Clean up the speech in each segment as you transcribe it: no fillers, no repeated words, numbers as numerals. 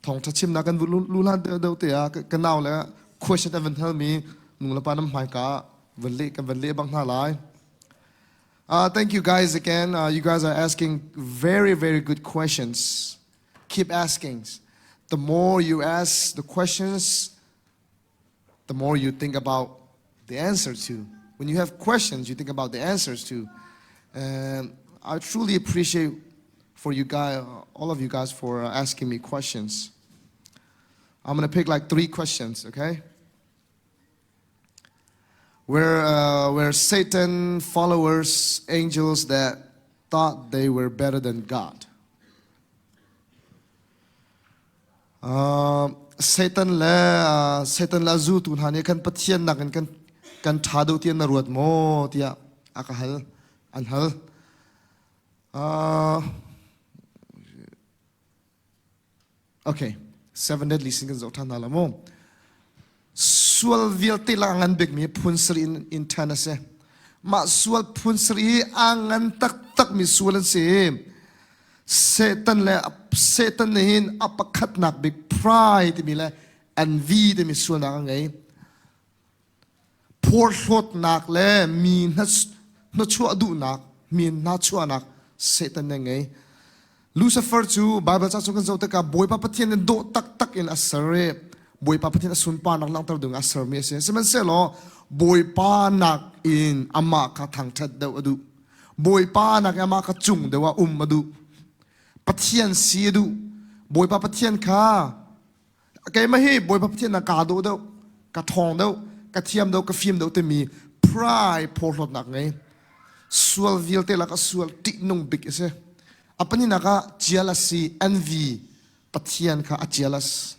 thong thachim na kan lulan de te kan naw le question even tell me nu la panam hai ka vanle bang na lai. Thank you guys again. You guys are asking very, very good questions. Keep asking. The more you ask the questions, the more you think about the answer to. When you have questions, you think about the answers to. And I truly appreciate for you guys, all of you guys, for asking me questions. I'm gonna pick like 3 questions, okay? Where Satan followers, angels that thought they were better than God. Satan la zu tun hani kan pathian na kan thado tian na ruat mo tia akahal anhal. Okay, 7 deadly sins of Tanalamo. Sual vilti langan big me punsri in Tennessee. Ma sual punsri angan tak mi sualan se. Satan nehin apakat nak big pride mi le envy de mi sual na ngay. Poor shot nak le mi na chua du nak mi na chua nak Satan ngay. Lucifer tu Bible sa sukan zauta ka boy pa patien do tak in asare. Boy pa patien asun pa nak lang tar dung asar mi se. Semen se lo boy pa nak in ama ka thang chat daw adu. Boy pa nak ama ka chung daw adu. Patien si adu. Boy pa patien ka. Kay mahi boy pa patien na ka do daw. Ka thong daw. Ka thiam daw ka film daw te mi. Pride porlot nak ngay. Sual vil te la ka sual tik nung big ise. Apani naka jealousy, envy, pathian ka jealous,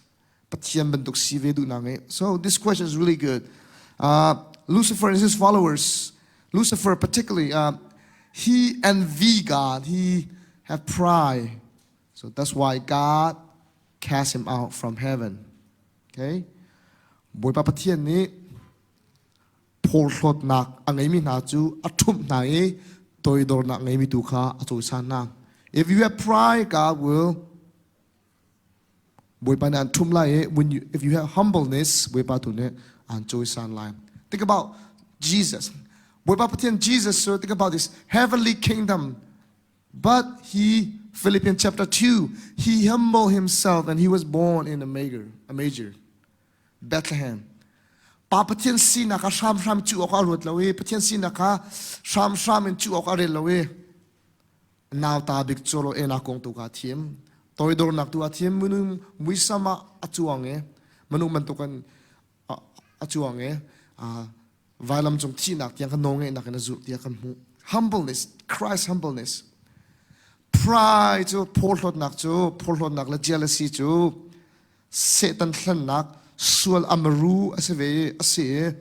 pathian bentuk sivedu nange. So this question is really good. Lucifer and his followers, Lucifer particularly, he envy God, he have pride. So that's why God cast him out from heaven. Okay? Boy pa pathian ni Paul shot nak angay mi na chu atum na toidor nak ngay mi tu ka atu san na. If you have pride, God will. If you have humbleness, think about Jesus. Jesus, so think about this heavenly kingdom. But Philippians chapter 2, he humbled himself and he was born in a major Bethlehem. Patien sina ka sham chu ok arut lawe, patien sina ka sham and chu ok arel lawe. Now tabik cholo ena kong tu ka thiem toidor nak tu athiem munum muisama achuange manung mantukan achuange valam chung thi nak tiang kanonge nak na zu tia kan mu humbleness, Christ humbleness. Pride chu porlot nak la jealousy chu Satan thlan nak sual amaru ase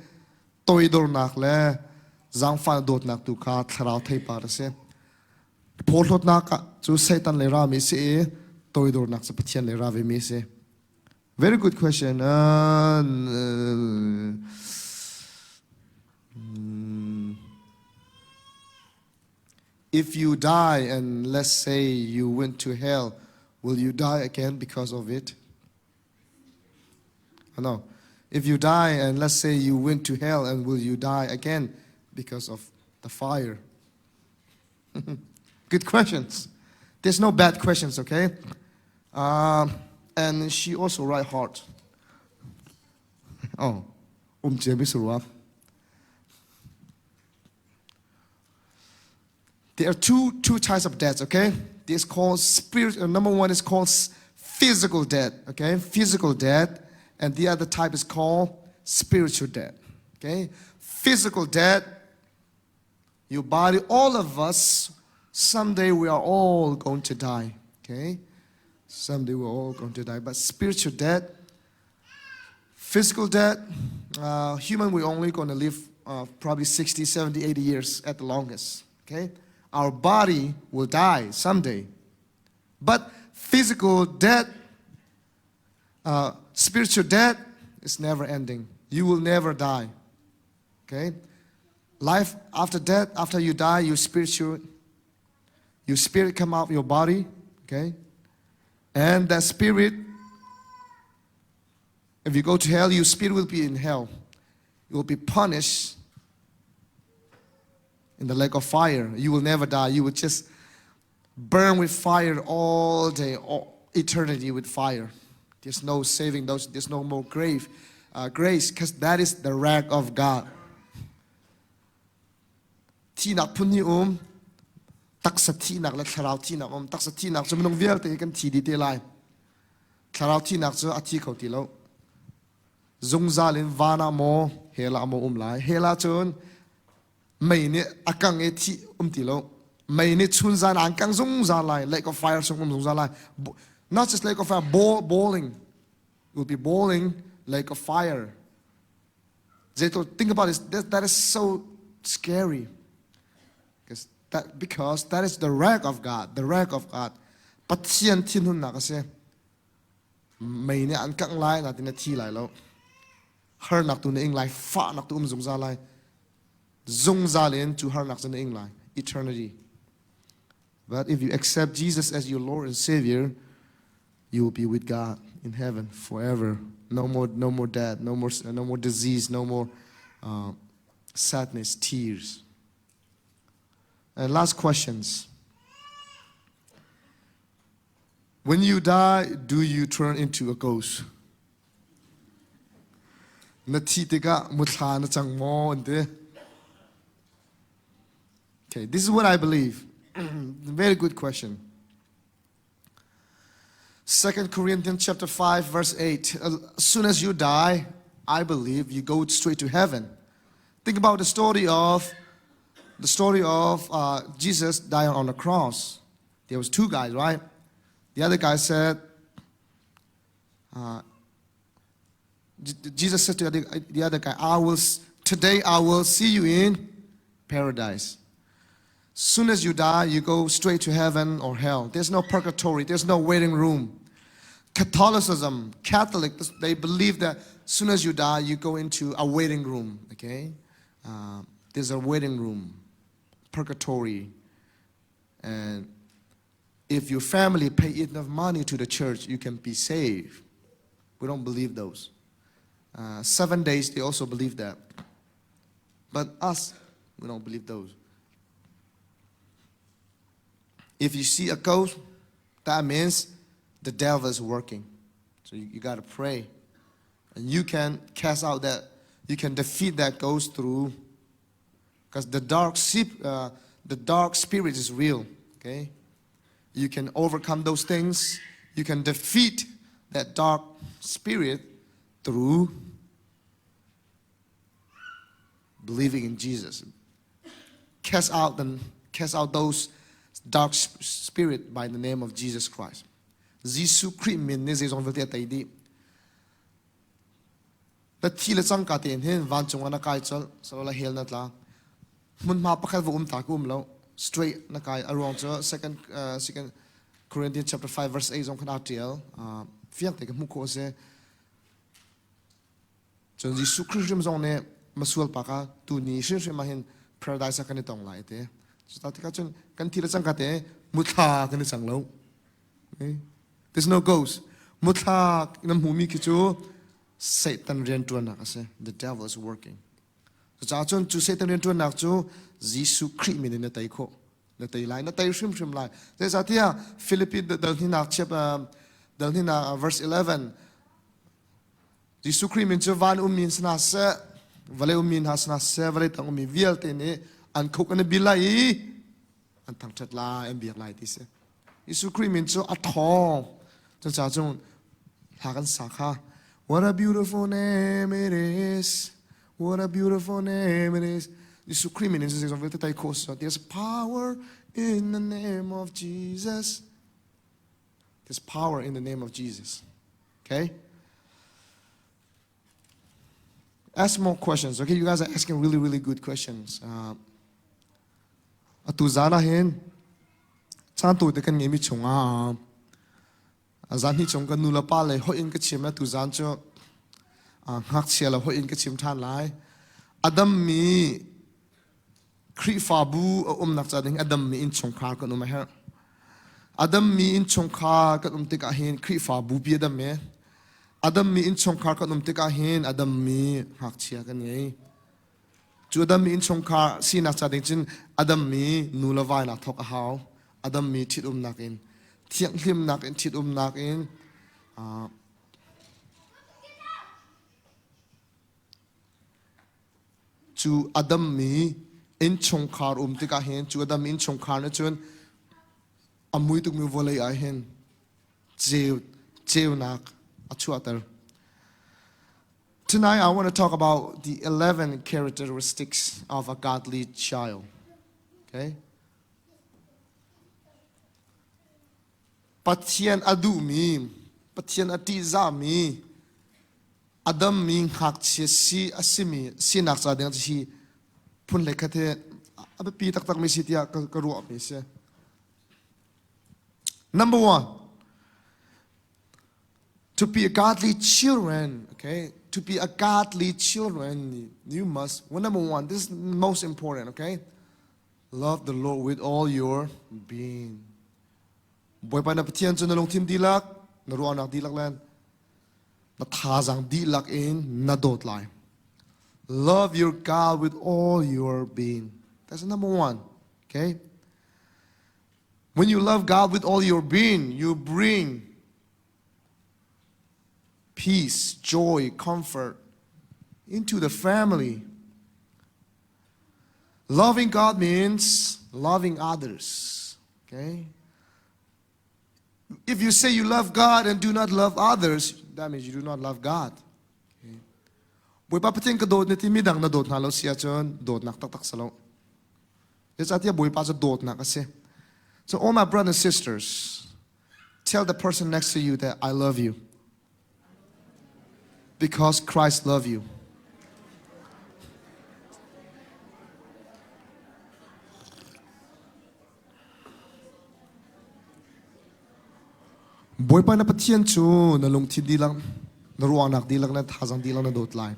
toidor nak le zangfa dot nak tu ka thrau thei par se Porlot naka to Satan le rami se toidor nak sa pathian le rave mi se. Very good question. If you die and let's say you went to hell, will you die again because of it? No. If you die and let's say you went to hell and will you die again because of the fire? Good questions. There's no bad questions, okay? And she also write hard. Oh, there are two types of deaths, okay? This called number one is called physical death, okay? Physical death, and the other type is called spiritual death, okay? Physical death, your body, all of us. Someday we are all going to die, okay? Someday we're all going to die. But spiritual death, physical death, human, we're only going to live probably 60, 70, 80 years at the longest, okay? Our body will die someday. But physical death, spiritual death is never ending. You will never die, okay? Life after death, after you die, your spirit come out of your body, okay? And that spirit, if you go to hell, your spirit will be in hell. You will be punished in the lake of fire. You will never die. You will just burn with fire all day, all eternity with fire. There's no saving those. There's no more grace, because that is the wrath of God. Thi nak phun hi taksa thi nak la tharau thi nak taksa thi nak chu minung vial te kan thi di te lai. Tharau thi nak chu athi khau ti lo. Zung zalin vana mo hela mo lai. Hela chun mai ni akang e thi ti lo. Mai ni chun zan angkang zung zalai lake of fire sung zung zalai. Not just lake of fire, boiling. It will be boiling lake of fire. Think about this. That is so scary. Because that is the wrath of God. The wrath of God. Pathian tin hun na kasi. May ni an kang lai natin na thi lai lo. Her nak tu na ing lai. Fa nak tu zung za lai. Zung za lin to her nak tu na ing lai. Eternity. But if you accept Jesus as your Lord and Savior, you will be with God in heaven forever. No more death, no more disease, no more sadness, tears. And last questions. When you die, do you turn into a ghost? Okay, this is what I believe. Very good question. 2 Corinthians chapter 5 verse 8. As soon as you die, I believe you go straight to heaven. Think about the story of Jesus dying on the cross. There was two guys, right? The other guy said, Jesus said to the other guy, today I will see you in paradise. Soon as you die, you go straight to heaven or hell. There's no purgatory. There's no waiting room. Catholicism, Catholics, they believe that soon as you die, you go into a waiting room. Okay, there's a waiting room, purgatory, and if your family pay enough money to the church, you can be saved. We don't believe those. 7 days, they also believe that, but us, we don't believe those. If you see a ghost, that means the devil is working. So you got to pray. And you can cast out that, you can defeat that ghost through, because the dark spirit is real, okay? You can overcome those things. You can defeat that dark spirit through believing in Jesus. Cast out those dark spirit by the name of Jesus Christ. Jesus Christ min ne zong velte tai di. Ta thi le chang ka ten hen van chung ana kai chal so la hel na tla. Mun ma pakhal vo ta kum lo straight na kai around to 2 Corinthians chapter 5 verse 8 zong khana tiel fiak te ka mu ko se chon Jesus Christ rim zong ne masual pa ka tu ni shin ma hen paradise ka ni tong lai te. So that can tira chang kate mutha kan chang lo. There's no ghost. Mutha nam humi kichu Satan ren tu na ase. The devil is working. So cha chon chu Satan ren tu na chu Jesus Christ min na tai kho. Na tai lai na tai shim lai. There's atia Philippi dalhina chapter dalhina verse 11. Jesus Christ min chu van min sna se vale min hasna se vale tang mi vial te ne an khok an bilai an thang chat la em biak lai ti se Isu Christ min chu a thong cha cha chung ha kan sa kha. What a beautiful name it is, what a beautiful name it is. Isu Christ min is of the tai kos. There's power in the name of Jesus. There's power in the name of Jesus. Okay, ask more questions. Okay, you guys are asking really good questions. Atuzana hen chantu te kan ngemi chunga azan hi chungka nula pa le ho in ka chimna tuzan cho ngak chela ho in ka chim than lai adam mi khri fa bu nak cha ding adam mi in chungkhar ka no ma her Adam mi in Chungkhar kat tika hin kri fa bu pi Adam me. Adam mi in Chungkhar kat tika hin Adam mi hak chia kan ngei. Chu Adam mi in Chungkhar si na cha ding chin Adam mi nu la vai na thok a hau. Adam mi thit nakin. Thiang hlim nakin thit nakin. Chu Adam mi in Chungkhar tika hin chu Adam mi in Chungkhar na chun amui tuk mi volei a hin jeu nak achuater. Tonight I want to talk about the 11 characteristics of a godly child. Okay? Pathian adu mi, pathian ati za mi, Adam mi hak chi si asimi si nak sa deng chi pun lekate abe pi tak tak mi si tia ka ru mi se. Number one, to be a godly children, okay? To be a godly children, you must, well, number one, this is most important, okay? Love the Lord with all your being. Boy pa na patiyan chun na long tim dilak, na ruan ak dilak lan, na thazang dilak in, na dot lai. Love your God with all your being. That's number one, okay? When you love God with all your being, you bring peace, joy, comfort into the family. Loving God means loving others. Okay? If you say you love God and do not love others, that means you do not love God. Boy pa pating ka dot niti midang na dot halo siya chon dot nak tak tak salo. Yes atia boy pa sa dot na kasi. So all my brothers and sisters, tell the person next to you that I love you. Because Christ loved you. Boy pa na patiyan chu, na lung ti di lang, na ruanak di lang, na thazang di lang na dot lai.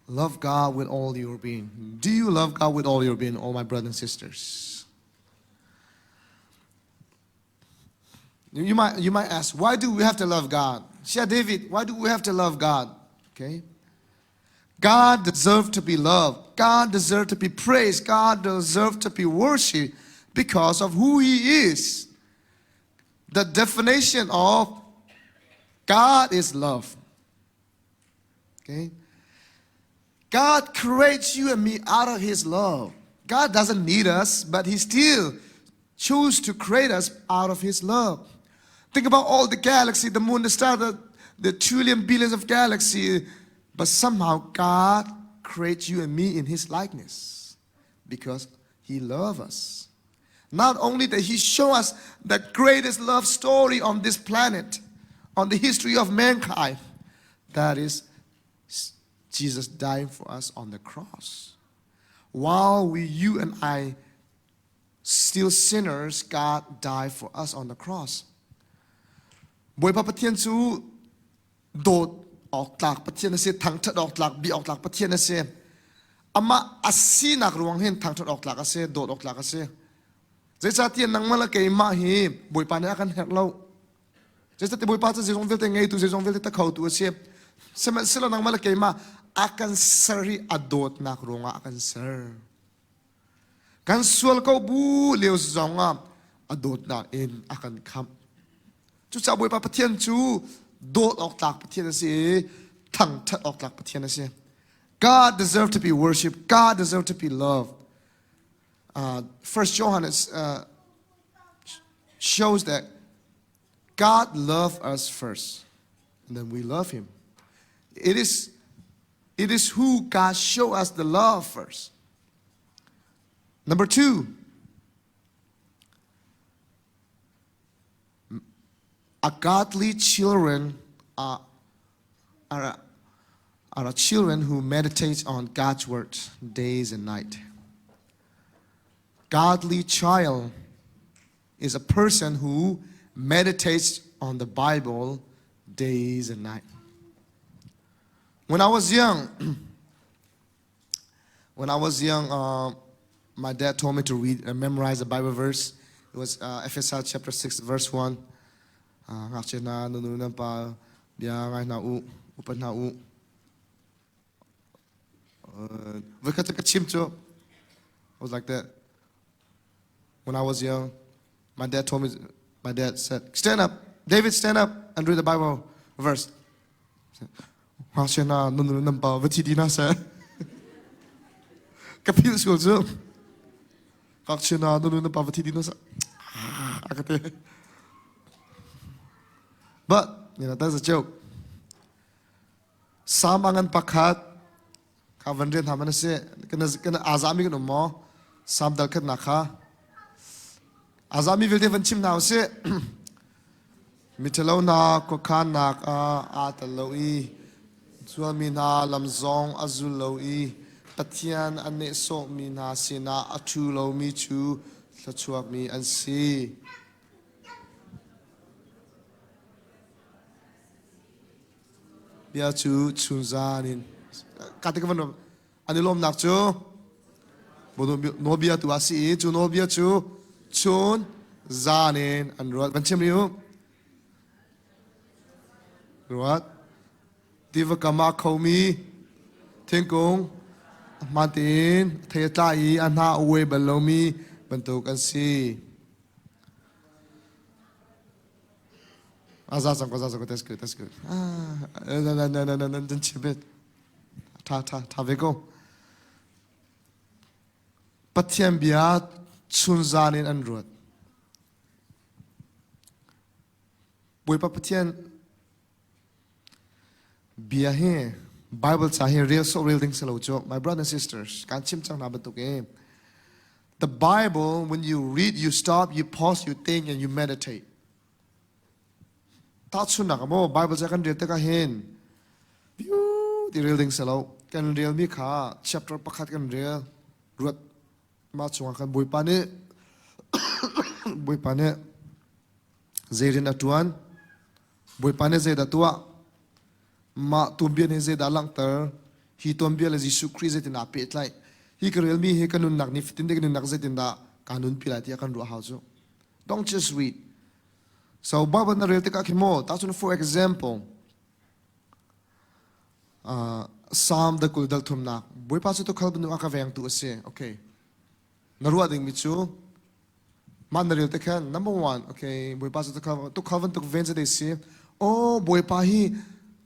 Love God with all your being. Do you love God with all your being, all my brothers and sisters? You might ask, why do we have to love God? Shia David, why do we have to love God? Okay? God deserves to be loved. God deserves to be praised. God deserves to be worshipped because of who He is. The definition of God is love. Okay? God creates you and me out of His love. God doesn't need us, but He still chose to create us out of His love. Think about all the galaxy, the moon, the stars, the trillion billions of galaxies. But somehow God creates you and me in His likeness because He loves us. Not only that He shows us the greatest love story on this planet, on the history of mankind, that is Jesus dying for us on the cross. While you and I, still sinners, God died for us on the cross. Boy pa patien su dot ok tlak patien na se thang that ok tlak bi ok tlak patien na se ama asinak ruang hen thang that ok tlak ase dot ok tlak ase. Jesa tien nang mala kay ma hi boy pa na kan heklo. Jesa te boy pa sa zong velte ngai tu zong velte ta khau tu ase. Sila nang mala kay ma akan sari adot nak runga akan sir. Kan sual ko bu leo zonga adot na in akan kam. Chu sa boy pa patien chu dot ok tlak patien na se thang that ok tlak patien na se. God deserves to be worshipped. God deserves to be loved. First John shows that God loved us first, and then we love Him. It is who God showed us the love first. Number two, a godly children are children who meditate on God's word days and night. Godly child is a person who meditates on the Bible days and night. When I was young, my dad told me to read and memorize a Bible verse. It was Ephesians chapter 6 verse 1. Ngachena nunu pa dia ngai na u upan na u. I was like that. When I was young, my dad said, stand up, David, stand up and read the Bible verse. Ngachena nunu pa vachidina sa. Kapil school so. Ngachena nunu pa vachidina sa. But, that's a joke. Samangan pakat, kavandrin hamana se, kana azami kano mo, sam dalkat nakha. Azami vilde vanchim now se, mitalo na kokan nak ataloi, zuamina lamzong azuloi, patian ane so mina sina atulo mi chu, tlachuak mi ansi. Bia chu chunzanin. Katikavan anilom nakcho. Bodo no bia tu asi chu no bia chu chun zanin and ruat banchim riu. Ruat diva kama komi tingkong matin thetai anha uwe balomi bentuk ansi. Azazang, that's good, that's good. No, don't chip it. Ta vego. Patiam bia chunzanin androt. BAWIPA patian bia he Bible chahe real so real things hello. My brothers and sisters, can't chim chang nabatuke. The Bible, when you read, you stop, you pause, you think, and you meditate. Tatsun nakamo Bible sa kan real teka hen. The real things hello. Kan real mi kha chapter pakhat kan real ruat ma chunga kan BAWIPA ne zerin atuan BAWIPA ne zeda tua ma tumbia ne zeda langtar hi tumbia le Jisu Christ zetin apet lai hi kan real mi he kanun nak ni fitin de kanun nak zetin da kanun pilati akan ru hauso. Don't just read. So Bible na real tika kimo. That's for example. Psalm da kul dal thumna. BAWIPA chu to khalbnu akaveng tu ase. Okay. Narua ding michu. Man na real tika number 1. Okay. BAWIPA chu to khalban to venza de se. Oh BAWIPA hi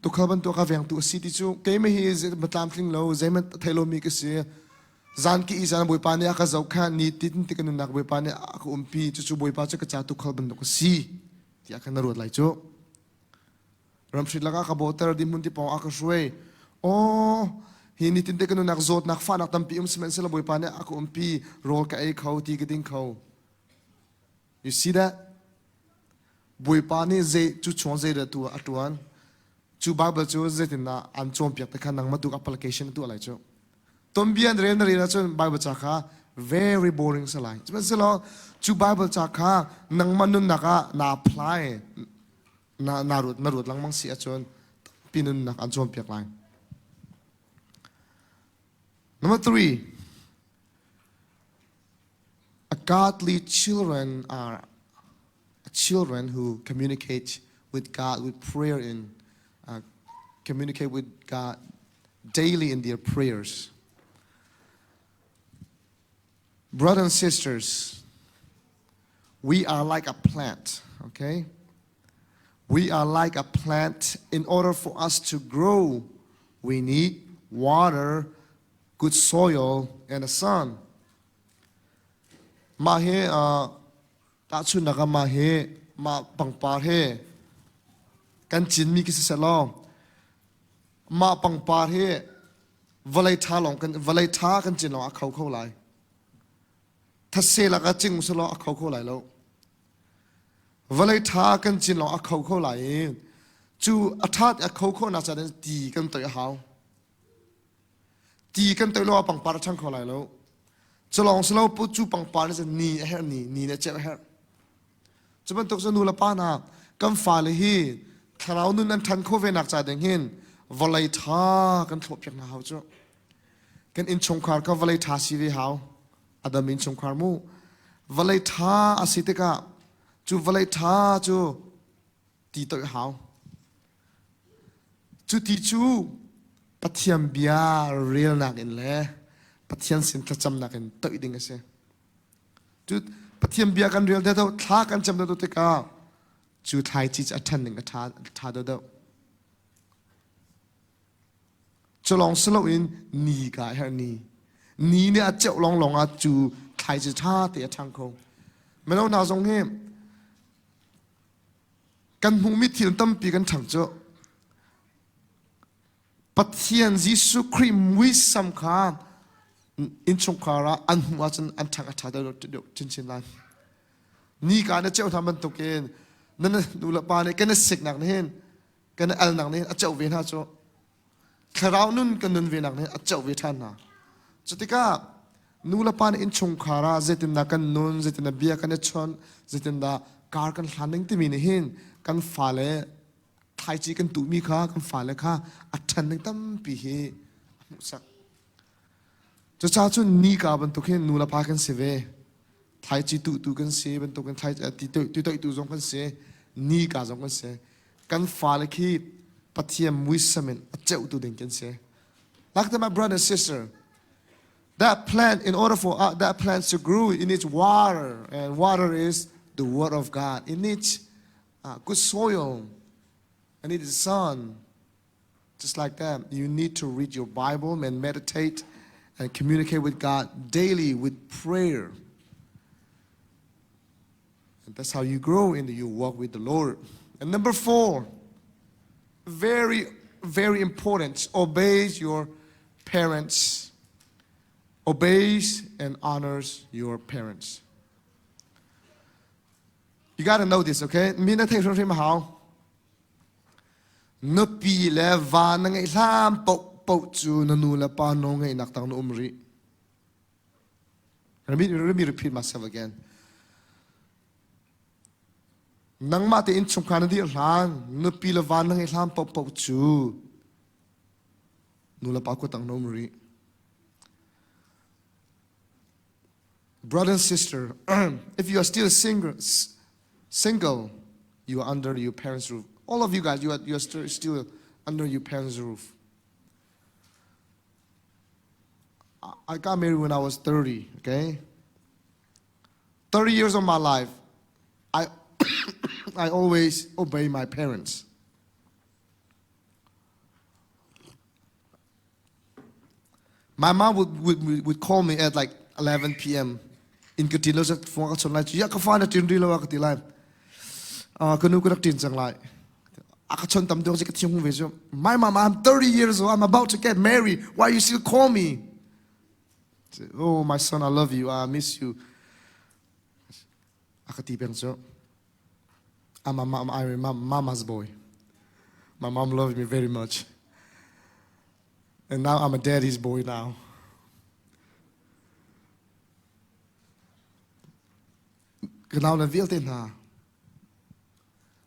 to khalban to akaveng tu ase ti chu. Kay me hi is matlam kling lo zaiman thailo mi ke se. Zan ki izan BAWIPA ne akazau khan ni titin tikanun nak BAWIPA ne aku umpi chu BAWIPA chu ka cha to khalban to si. Ti akan narut lai chu ramshit laka ka boter di munti pong akaswe oh hini tinte kanu nak zot nak fa nak tampi semen sela BAWIPA ne aku umpi rol ka ai khau ti geding khau. You see that BAWIPA ne ze chu chon ze da tu atuan chu Bible chu ze tinna an chom pyak ta khan nang matuk application tu lai chu tombian ren ri na chu Bible cha kha very boring salai selo chu Bible cha kha nang manun naka na apply na narut lang mang si achon pinun nak an chom pyak lai. Number 3, a godly children are children who communicate with God with prayer and communicate with God daily in their prayers. Brothers and sisters, we are like a plant, okay? We are like a plant. In order for us to grow, we need water, good soil, and the sun. Mahe tachu naga mahe ma pangpar he kan chin mi kisi salo ma pangpar he valai tha long kan chin long a khau lai thase la ka ching salo a khau lai lo valai tha kan chin long a khau lai chu athat a khau na cha den ti kan toi hao ti kan toi lo pangpar chang khau lai lo chalong salo pu chu pangpar ni her ni na che her chuban tok nu la pa na kam fa le hi tharau nu nan than kho ve nak cha deng hin valai tha kan thlop yak na hau chu kan in chungkhar ka valai tha si ve hau adamin chungkhar mu valai tha asitika chu valai tha chu ti to hau chu ti chu pathiam bia real nak in le pathian sin thacham nak in to iding ase chu pathiam bia kan real da to tha kan cham da to te ka chu thai chi athan ning tha da cholong slo in ni ka her ni ne a chau long a chu thai chi tha te thang khong melo na zong he kan hung mi thil tam pi kan thang cho pathian jisu krim wisdom kha in chungkhara an huwa chan an thang atha da chin chin lan ni ka na chau tham ban to ken nan nu la pa ne kan sik nak ne hen kan al nak ne a chau ve na cho kharau nun kan nun ve nak ne a chau ve than na chatika nu la pa ne in chungkhara zetin na kan nun zetin na bia kan chon zetin da kar kan hlanding ti mi ne hin kan fale thai chi kan tu mi kha kan fale kha athan ning tam pi he sak cho cha chu ni ka ban to khen nu la pa kan se ve thai chi tu kan se ban to kan thai ti tu zong kan se ni ka zong kan se kan fale khi pathiam wisdom a cheu tu ding kan se like my brother and sister that plant in order for that plant to grow it needs water and water is the word of God it needs good soil and it is sun just like that you need to read your Bible and meditate and communicate with God daily with prayer and that's how you grow and you walk with the Lord and number 4 very very important obeys your parents obeys and honors your parents you got to know this okay mina thai thong thai ma hao no pi le va na ngai lam po chu na nu la pa no ngai nak tang no umri let me repeat myself again nang ma te in chungkhar na di hlan no pi le va na ngai lam po chu nu la pa ko tang no umri brother and sister if you are still single you are under your parents' roof all of you guys you are still under your parents' roof I got married when I was 30 okay 30 years of my life I always obey my parents my mom would call me at like 11 p.m. in Katilo sa phone ka chonlai ya ka fa na tin ri lo ka ti lai kanu ko tin chang lai aka chon tam do ka ti hung ve jo my mama I'm 30 years old I'm about to get married why you still call me oh my son I love you I miss you aka ti bang jo I'm mama's boy my mom loves me very much and now I'm a daddy's boy now Genau na vilte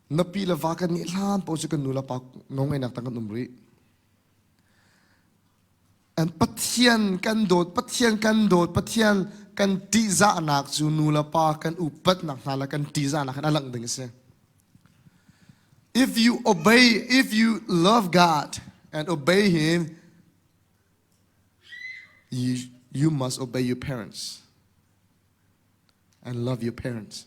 na pila vaka ni lam po kan nula pa nong ay naktangan umri and pathian kan dot pathian kan tiza anak chu nula pa kan upat nak hala kan tiza anak kan alang ding se if you love God and obey him you must obey your parents and love your parents.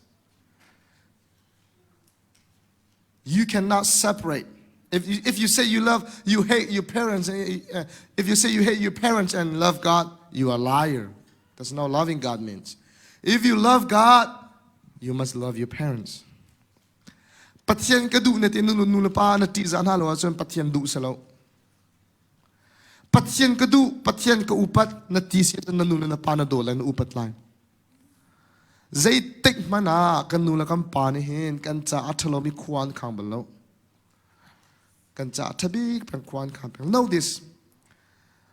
You cannot separate. If you say you hate your parents, if you say you hate your parents and love God, you are a liar. That's not loving God means. If you love God, you must love your parents. Pathian ka du na tin nu pa na ti zan halo ason pathian du salo. Pathian ka upat na ti si na nu na pa na dolan na upat lang. Zay tek mana kan nula kan pani hin kan cha athalomi kwan khang balo kan cha thabi kan kwan khang. Know this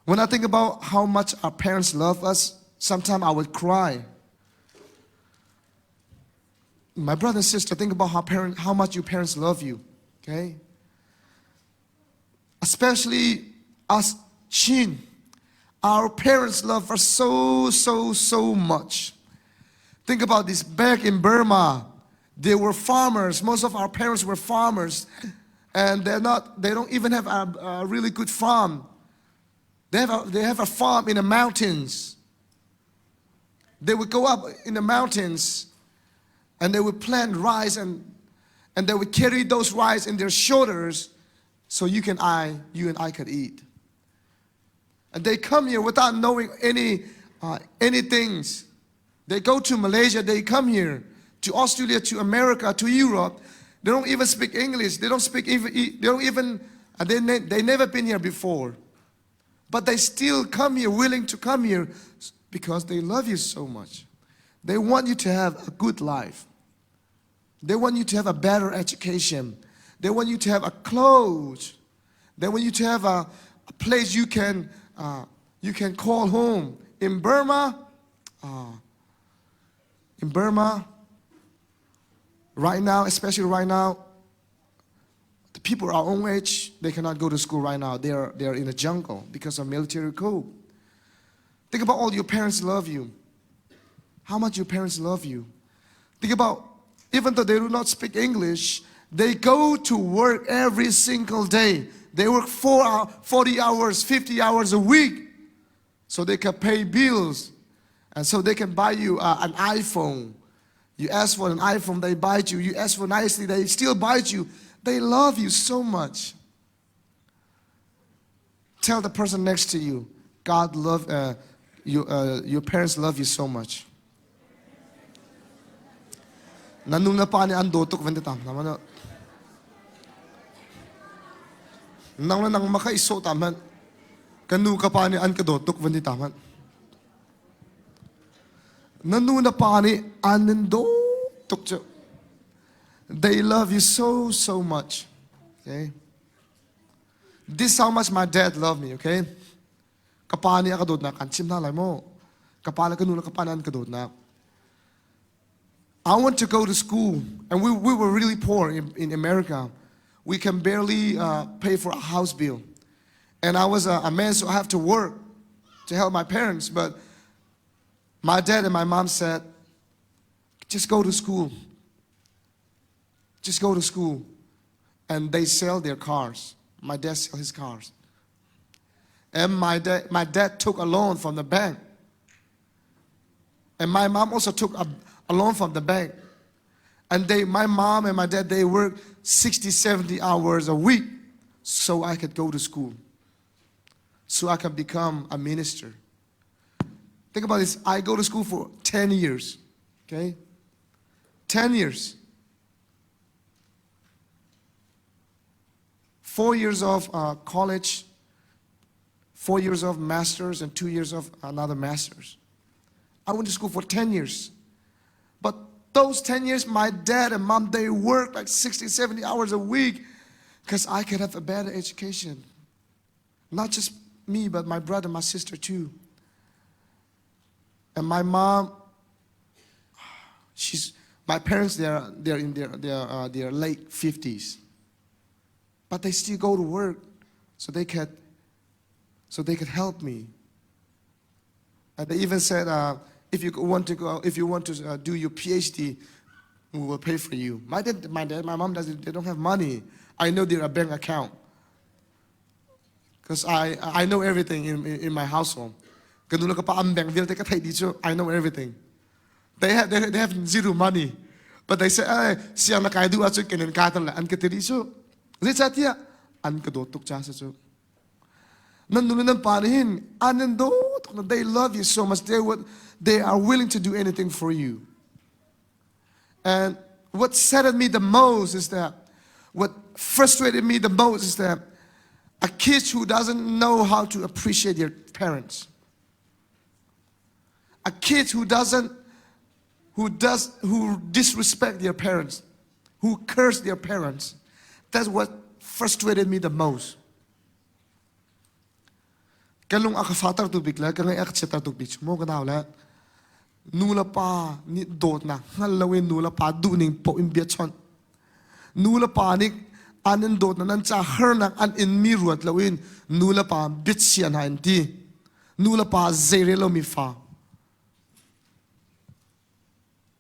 when I think about how much our parents love us sometimes I would cry my brother and sister think about how much your parents love you okay especially us chin Our parents love us so much. Think about this. Back in Burma, they were farmers. Most of our parents were farmers. And they don't even have a really good farm. They have a farm in the mountains. They would go up in the mountains and they would plant rice and they would carry those rice in their shoulders so you and I could eat. And they come here without knowing any things. They go to Malaysia, they come here, to Australia, to America, to Europe. They don't even speak English. They never been here before. But they still come here, willing to come here because they love you so much. They want you to have a good life. They want you to have a better education. They want you to have a clothes. They want you to have a place you can call home. In Burma, right now, especially right now, the people our own age, they cannot go to school right now. They are in the jungle because of military coup. Think about all your parents love you. How much your parents love you. Think about, even though they do not speak English, they go to work every single day. They work 40 hours, 50 hours a week so they can pay bills and so they can buy you an iPhone. You ask for an iPhone, they buy you. You ask for nicely, they still buy you. They love you so much. Tell the person next to you, your parents love you so much. Nanung na pa ni ando tuk vende tam naman na. Nang na nang makaiso taman. Kanu ka pa ni an kado tuk vende taman. Nanu na pa ni anendo tuk jo. They love you so much. Okay? This is how much my dad loved me, okay? Kapani akadod na kanchim na lai mo. Kapala kanu na kapanan kadod na. I went to go to school, and we were really poor in America. We can barely pay for a house bill. And I was a man, so I have to work to help my parents. But my dad and my mom said, just go to school. Just go to school. And they sell their cars. My dad sells his cars. And my dad took a loan from the bank. And my mom also took a loan from the bank. And my mom and my dad, they worked 60, 70 hours a week so I could go to school. So I could become a minister. Think about this. I go to school for 10 years. Okay? 10 years. 4 years of college, 4 years of master's, and 2 years of another master's. I went to school for 10 years. But those 10 years, my dad and mom, they worked like 60, 70 hours a week because I could have a better education. Not just me, but my brother, my sister too. And my mom, my parents, they're in their late 50s. But they still go to work so they could help me. And they even said, if you want to do your PhD, we will pay for you. My dad, my mom they don't have money. I know their bank account. Because I know everything in my household. I know everything. They have zero money. But they say, siyang nakaidu at kinin katala an katiriso. Zitsatia an kadotok chasaso. Nandunan panihin anendo. They love you so much. They are willing to do anything for you. And what saddened me the most is that, what frustrated me the most is that a kid who doesn't know how to appreciate their parents. A kid who disrespect their parents, who curse their parents. That's what frustrated me the most. Kalung akafatar tu bigla, kalung aksetar tu bich mo kanawla. Nula pa ni dot na halawin nula pa duning po imbiachon. Nula pa ni anin dot na nancha her na an in miruat lawin nula pa bitsian ha inti. nula pa zere lo mi fa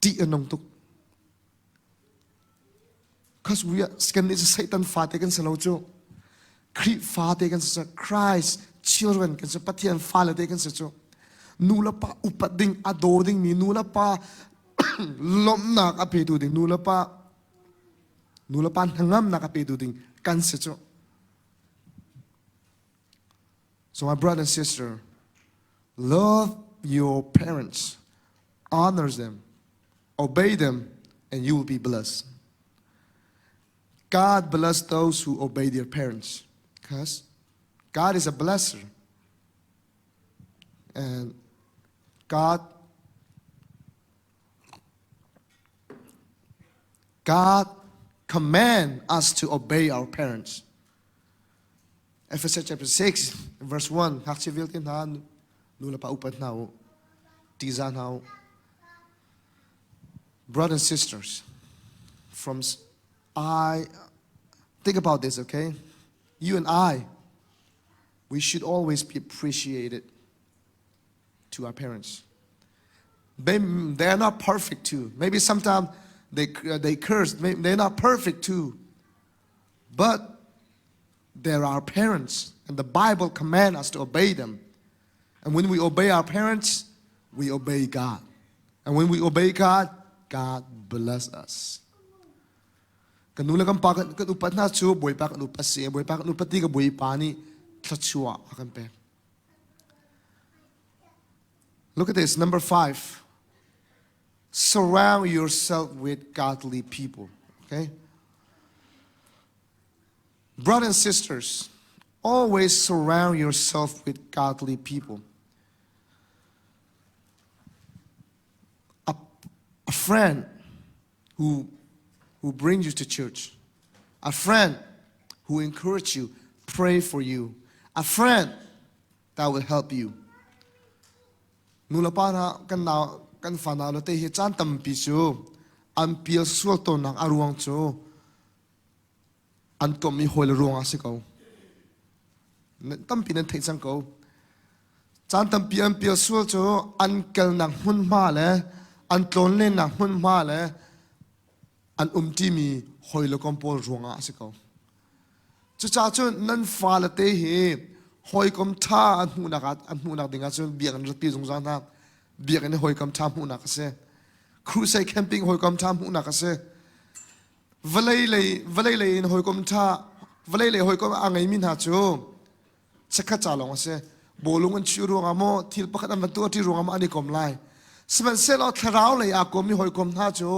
ti anong tuk because we are scan is Satan fa te kan salo cho creep fa te kan sa Christ children kan sa pathian fa le te kan sa cho nula pa upat ding ador ding mi nula pa lom na ka pe tu ding nula pa hangam na ka pe tu ding kan sa cho. So my brother and sister, love your parents, honor them, obey them, and you will be blessed. God bless those who obey their parents, because God is a blesser. And God command us to obey our parents. Ephesians chapter 6, verse 1. Hakchiviltin ha nula pa upat nao tizan hao. Brothers and sisters, think about this, okay? You and I, we should always be appreciated to our parents. They are not perfect too. Maybe sometimes they curse. They're not perfect too. But they're our parents, and the Bible commands us to obey them. And when we obey our parents, we obey God. And when we obey God, God bless us. Kanula kang upat na chu boy pa kan upasi boy pa kan upati ka boy pa ni tlatsua akan pe. Look at this, number 5. Surround yourself with godly people. Okay? Brothers and sisters, always surround yourself with godly people. A friend who brings you to church. A friend who encourages you, pray for you. A friend that will help you. Nula pa na kan fanalo te hi chan tampi chu an pial sual to nang aruang chu an kom mi hoi ruang asiko tampi nan thei chang ko chan tampi an pial sual chu an kel nang hun ma le an tlon le nang hun ma le an ti mi hoi lo kom pol ruang asiko chu cha chu nan fa la te hi hoi kom tha an hu na dinga chu biang an pi jong jang na biak ni hoi kam tham hu na ka se crusade camping hoi kam tham hu na ka se valai le in hoi kom tha valai le hoi kom angai min ha chu chakha cha long se bolung an chu ro ngamo thil pakhat an tu ti ro ngam ani kom lai sman se lo tharau le a kom mi hoi kom tha chu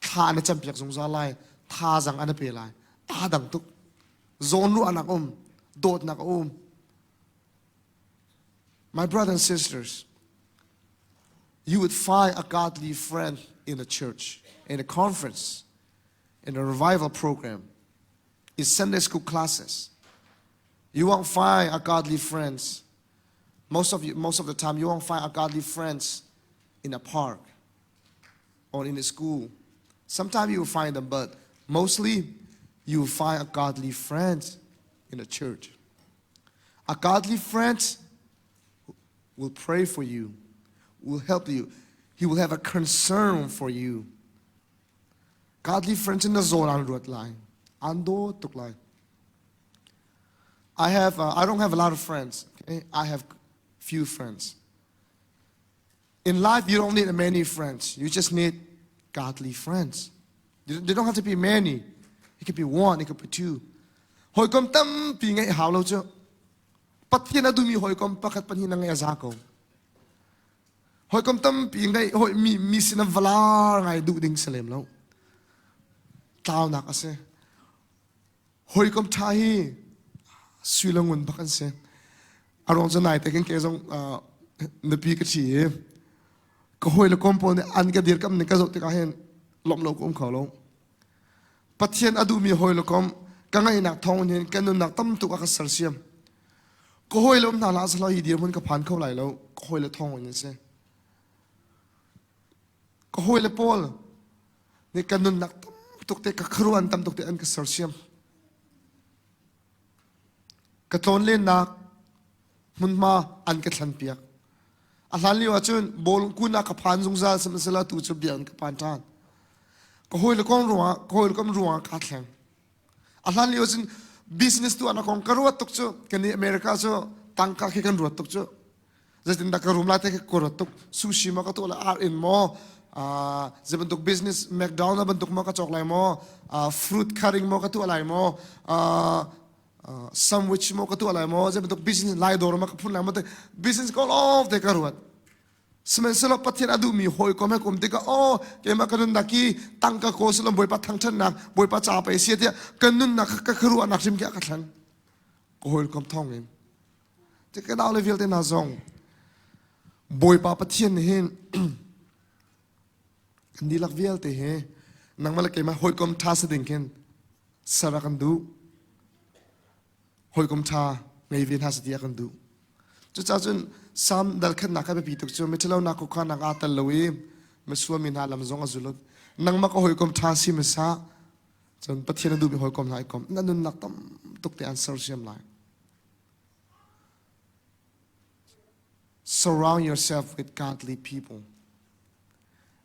tha na cham piak jong za lai tha jang an pe lai ta dang tuk zon ru anak dot nak My brothers and sisters, you would find a godly friend in a church, in a conference, in a revival program, in Sunday school classes. You won't find a godly friends. Most of the time, you won't find a godly friends in a park or in a school. Sometimes you will find them, but mostly you will find a godly friend in a church. A godly friend will pray for you, will help you. He will have a concern for you. Godly friends in the zone on road line. Ando tuk line. I don't have a lot of friends. Okay? I have few friends. In life, you don't need many friends. You just need godly friends. They don't have to be many. It could be 1, it could be 2. Hoi kom tam pi ngai hao lo cho. Pathian adu mi hoi kom pakat panhin ngai azako. Hoi kom tam pi ngai hoi mi sina valar ngai du ding salem lo. Tao na kasi. Hoi kom tahi suilangun bakan se. Arong janai taken kezong napi ka chi. Ko hoi le kom pon an ka dir kam ne ka zot ka hen lom lo kom khalo. Pathian adu mi hoi le kom ka ngai nak thong hen kanun nak tam tu ka sar siam. Ko hoi lom na la sala hi dir mun ka phan khau lai lo ko hoi le thong hen se. Ko hoi le pol ne kanun nak tam tuk te ka khruan tam tuk te an ka sar siam. Ka ton le nak mun ma an ka thlan piak a hlan liwa chun bol kuna ka phan zung zal sam sala tu chu bian ka pan tan ko hoi le kom ruwa ka thlang a hlan liwa chun business tu ana kong karuat tuk chu kani America chu tangka ki kan ruat tuk chu zatin da ka room la te ko ruat tuk sushi ma ka to la ar in mo zebentuk business McDonald bentuk mo ka chok lai mo fruit carrying mo ka tu lai mo sandwich mo ka tu lai mo zebentuk business lai dor ma ka phun lai mo te business call off te karuat semen selo pathian adu mi hoi ko me kom te ka ke ma kanun daki tangka ko selo boi pa thang than nak boi pa cha pa sia te kanun nak ka khru anak sim kya ka thang ko hoi kom thong em te ka daw level te na zong boi pa pathian hin Ndi lak vial te he nang malak ke ma hoi kom tha sa ding ken sarakan du hoi kom tha ngai vin has dia kan du chu cha chun sam dal khan na ka be pituk chu mithalo na ko khan nga tal lowi me suamin ha lam zong azulot nang ma ko hoi kom tha si me sa chun pathian du bi hoi kom lai kom nanun nak tam tuk te answer sim lai surround yourself with godly people.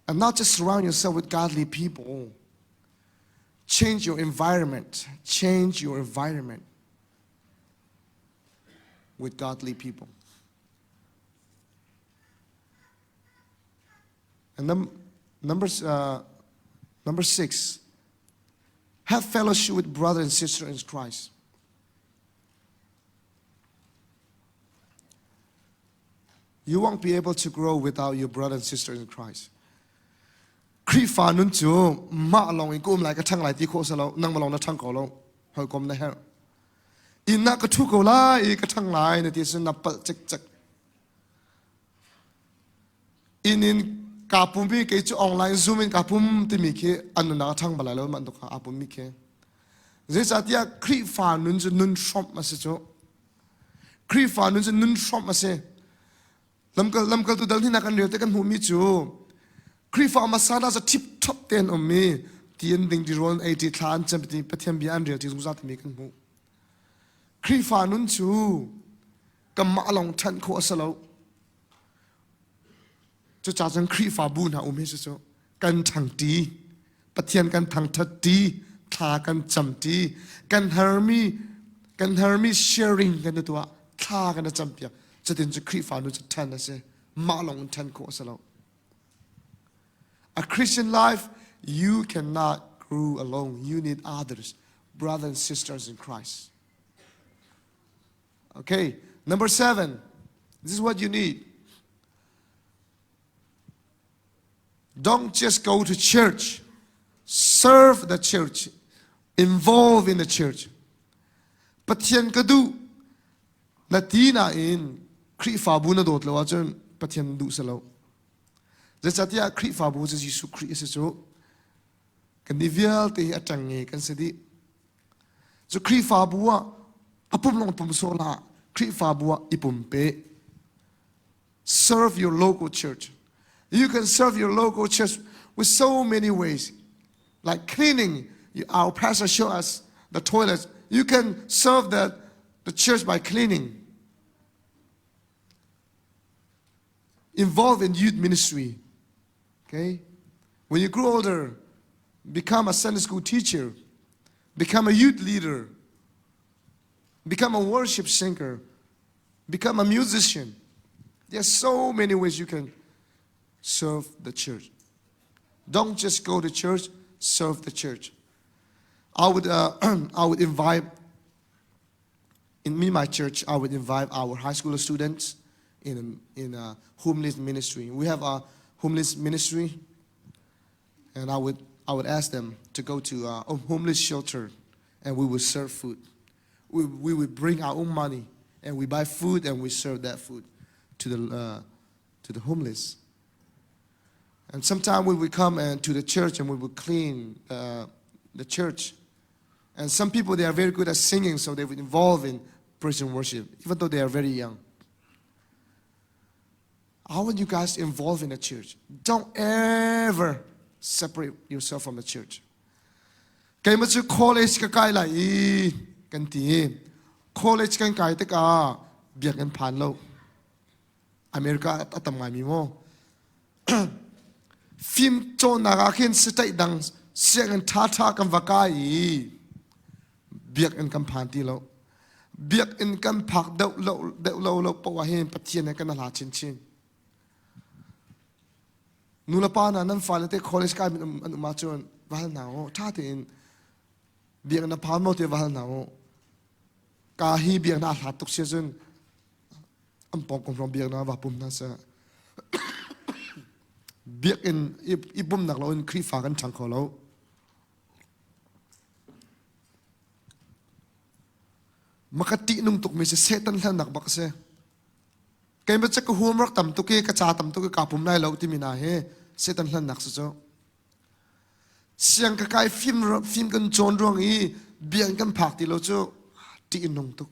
And not just surround yourself with godly people. Change your environment. Change your environment with godly people. And number 6, have fellowship with brother and sister in Christ. You won't be able to grow without your brother and sister in Christ. Kri fa nun chu ma long in kum lai ka thang lai ti kho sa lo nang ma long na thang ko lo hoi kom na her in na ka thu ko lai ka thang lai na ti sun na pal chek chek in ka pum bi ke chu online zoom in ka pum ti mi ke anu na thang ba lai lo man to ka apum mi ke je sa tia kri fa nun chu nun shop ma se chu kri fa nun chu nun shop ma se lam kal tu dal ni na kan rel te kan hu mi chu Kri fa masana sa tip top 10 of me tien ding di ron 80 than cham ti pathiam bi an real ti zat mi kan mu Kri fa nun chu kam ma long than kho asalo chu cha chang kri fa bu na um he chu kan thang ti pathian kan thang that ti tha kan cham ti kan harmi sharing kan tu tha kan cham pia chatin chu kri fa nu chu than na se ma long than kho asalo A Christian life, you cannot grow alone. You need others, brothers and sisters in Christ. Okay, number 7. This is what you need. Don't just go to church. Serve the church. Involve in the church. Pathian kadu natina in kri fa bu na dot lo achun pathian du salo. Zatia kri fa bu je Jesu Christ se chu kan ni vial te atang nge kan se di chu kri fa bu a apum long pum so la kri fa bu a ipum pe serve your local church. You can serve your local church with so many ways, like cleaning. Our pastor showed us the toilets. You can serve the church by cleaning. Involved in youth ministry. Okay? When you grow older, become a Sunday school teacher, become a youth leader, become a worship singer, become a musician. There are so many ways you can serve the church. Don't just go to church, serve the church. I would invite, in my church, I would invite our high school students in a homeless ministry. We have a homeless ministry, and I would ask them to go to a homeless shelter, and we would serve food. We would bring our own money, and we buy food, and we serve that food to the homeless. And sometimes we would come to the church, and we would clean the church. And some people, they are very good at singing, so they would involve in praise and worship, even though they are very young. I want you guys involved in the church. Don't ever separate yourself from the church. Kay ma chu college ka kai lai kan ti college kan kai te ka เบียกกันผ่านเราอเมริกาตั้งไงมีโมฟิล์มโจนักเห็นสเตย์ดังเสียงกันท้ากันวักายเบียกกันผ่านที่เราเบียกกันผักเดาเราปะว่าเห็นปะเทียนกันน่าชินนูละปานะนั่นฟ้าเลยเตะคอลเลจกันอันมาจนวันหนาวท่าเต็นเบียกกันผ่านหมดเตะวันหนาวกาฮีเบียกน่าหาตุกเสียจนอันปองกงรองเบียกน่าว่าปุ่มน่าเสียเบียกอีปุ่มหนักเราครีฟ้ากันชังเขาเรามักตินุ่งตุกมีเสตันหนักบักเสเกมเป็นจักรหัวมรักต่ำตุกกระจาต่ำตุกกาปุ่มได้เราที่มีนาเฮเสตันหนักสุดจ้าเสียงกระกายฟิล์มกันโจนรวงอีเบียงกันผักที่เราจ้าตินุ่งตุก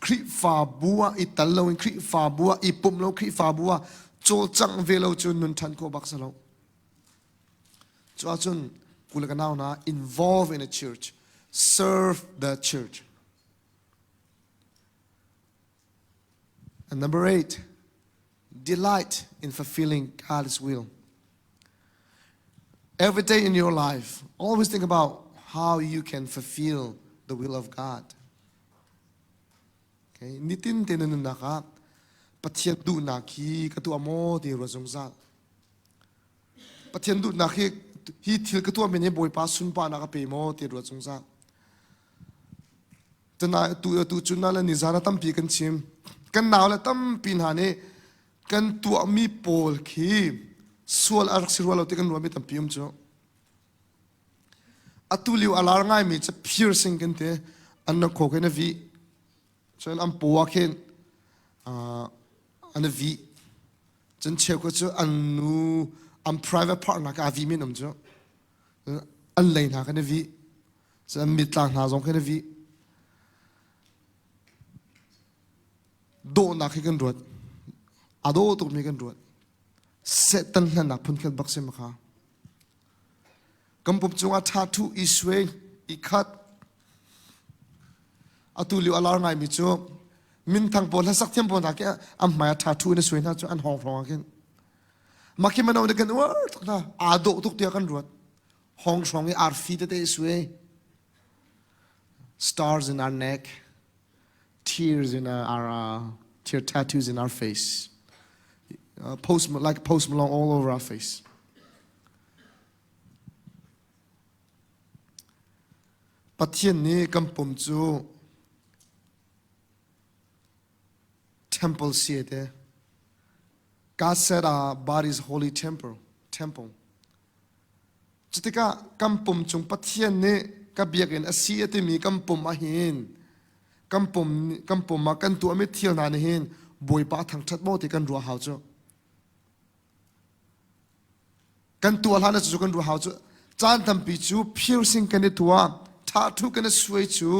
ครีฟ้าบัวอีตันเราครีฟ้าบัวอีปุ่มเราครีฟ้าบัวโจจังเวลาจนนุนทันโคบักสเราจ้าจนกูเลยกันเอานะ involve in a church serve the church and number 8 delight in fulfilling God's will every day in your life always think about how you can fulfill the will of God okay นิตินเตนันนะครับปะเทียนดูนาคีกระตัวโมดีรัวจงซาปะเทียนดูนาคีฮีทิลกระตัวเมเนบอยปาสุนปานักเปโมดีรัวจงซาจนตัวจุนนั่นละนิจาระตั้มปีกันชิมกันหนาวละตั้มปีนหานี่กันตัวมีโปลคีส่วนอารักษิรัวเราที่กันรัวมีตั้มปีมจ้ะอัตุลิวอาลาง่ายมีจะ piercing กันเตะอันนักโคกันนะวีฉะนั้นอันปัวเข็นอันวีจนเชื่อก็จะอันนูอัน private part นักอาวีมีน้ำจ้ะอันเลยนักกันนะวีจะมีต่างหาสองกันนะวีโดนักให้กันรวดอาโดตุกมีกันรวดเสตันนักพุ่นกันบักเสมค่ะกำปุ่มจงอาทาทุอิสเวอิคัดอาตุลิวอาลาร์ไงมิจูมินทางปนและสักเทียมปนนักแกอันหมายทาทุในสวยน่าจะอันหองฟองกันมาคิดมันเอาเด็กกันว่าตุกนะอาโดตุกเดียกันรวดหองฟองอาร์ฟีเตอิสเว stars in our neck tears in our tear tattoos in our face like Post Malone all over our faceปัจเจียนนี้กำปุ่มจู temple เสียเด God said our body is holy temple จุดที่กำปุ่มจงปัจเจียนนี้กับเบียกันอาศัยที่มีกำปุ่มมาเห็นกำปุ่มมากันตัวไม่เที่ยวนานเห็นบวยปาทางชัดโมที่กันรัวหาวจ้ะกันตัวหลานจะกันรัวหาวจ้ะจานทำปีจู piercing กันในตัวท้าทุกันในสวยจู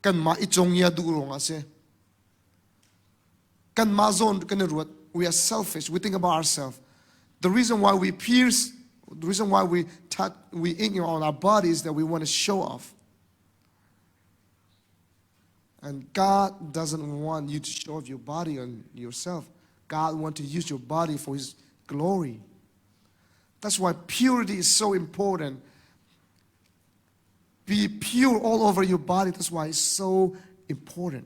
กันมาอีจงยาดูรงอาเซกันมาโซนกันในรัว we are selfish we think about ourselves the reason why we pierce the reason why we ink on our bodies that we want to show off and God doesn't want you to show off your body on yourself God wants to use your body for His glory that's why purity is so important be pure all over your body that's why it's so important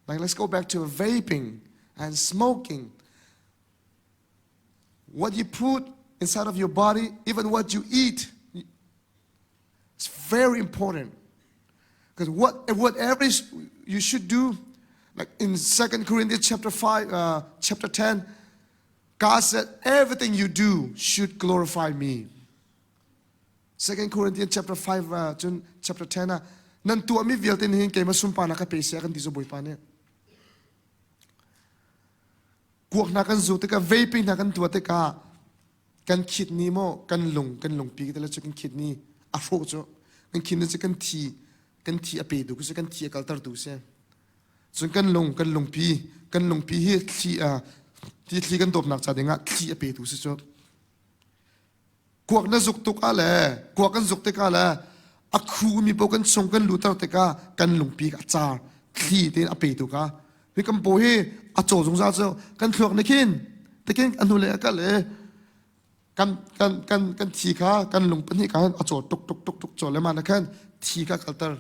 like let's go back to vaping and smoking what you put inside of your body even what you eat it's very important because whatever you should do like in 2 Corinthians chapter 10 God said everything you do should glorify me 2 Corinthians chapter 5 จน chapter 10นะนั่นตัวมีเวลตินหินเกมาสุมปานักเปเสียกันที่จะบ่อยปานเนี่ยกวกนักกันจูตะกะ vaping นักกันตัวตะกะกันคิดนี้โมกันหลงปีแต่ละจะกันคิดนี้อ่ะโฟจ้ะกันคิดนี่จะกันทีอเปดูก็จะกันทีกัลตร์ดูเสียส่วนกันหลงปีเฮ็ดที่กันตบหนักจัดยังไงทีอเปดูสิจ้ะกวกนั่นจุกตุกอะไรกวกกันจุกตะกะอะไรอะคูมีโปกันส่งกันรู้ตะกะกันหลงปีกับจาร์ khi tên áp tu cả vì cầm bồi he à chỗ chúng ta cho căn thuộc này kín anh nuôi cái lẽ căn thi cả căn lùng bên cái à chỗ tục chỗ lấy mà nó căn thi cả cái tờ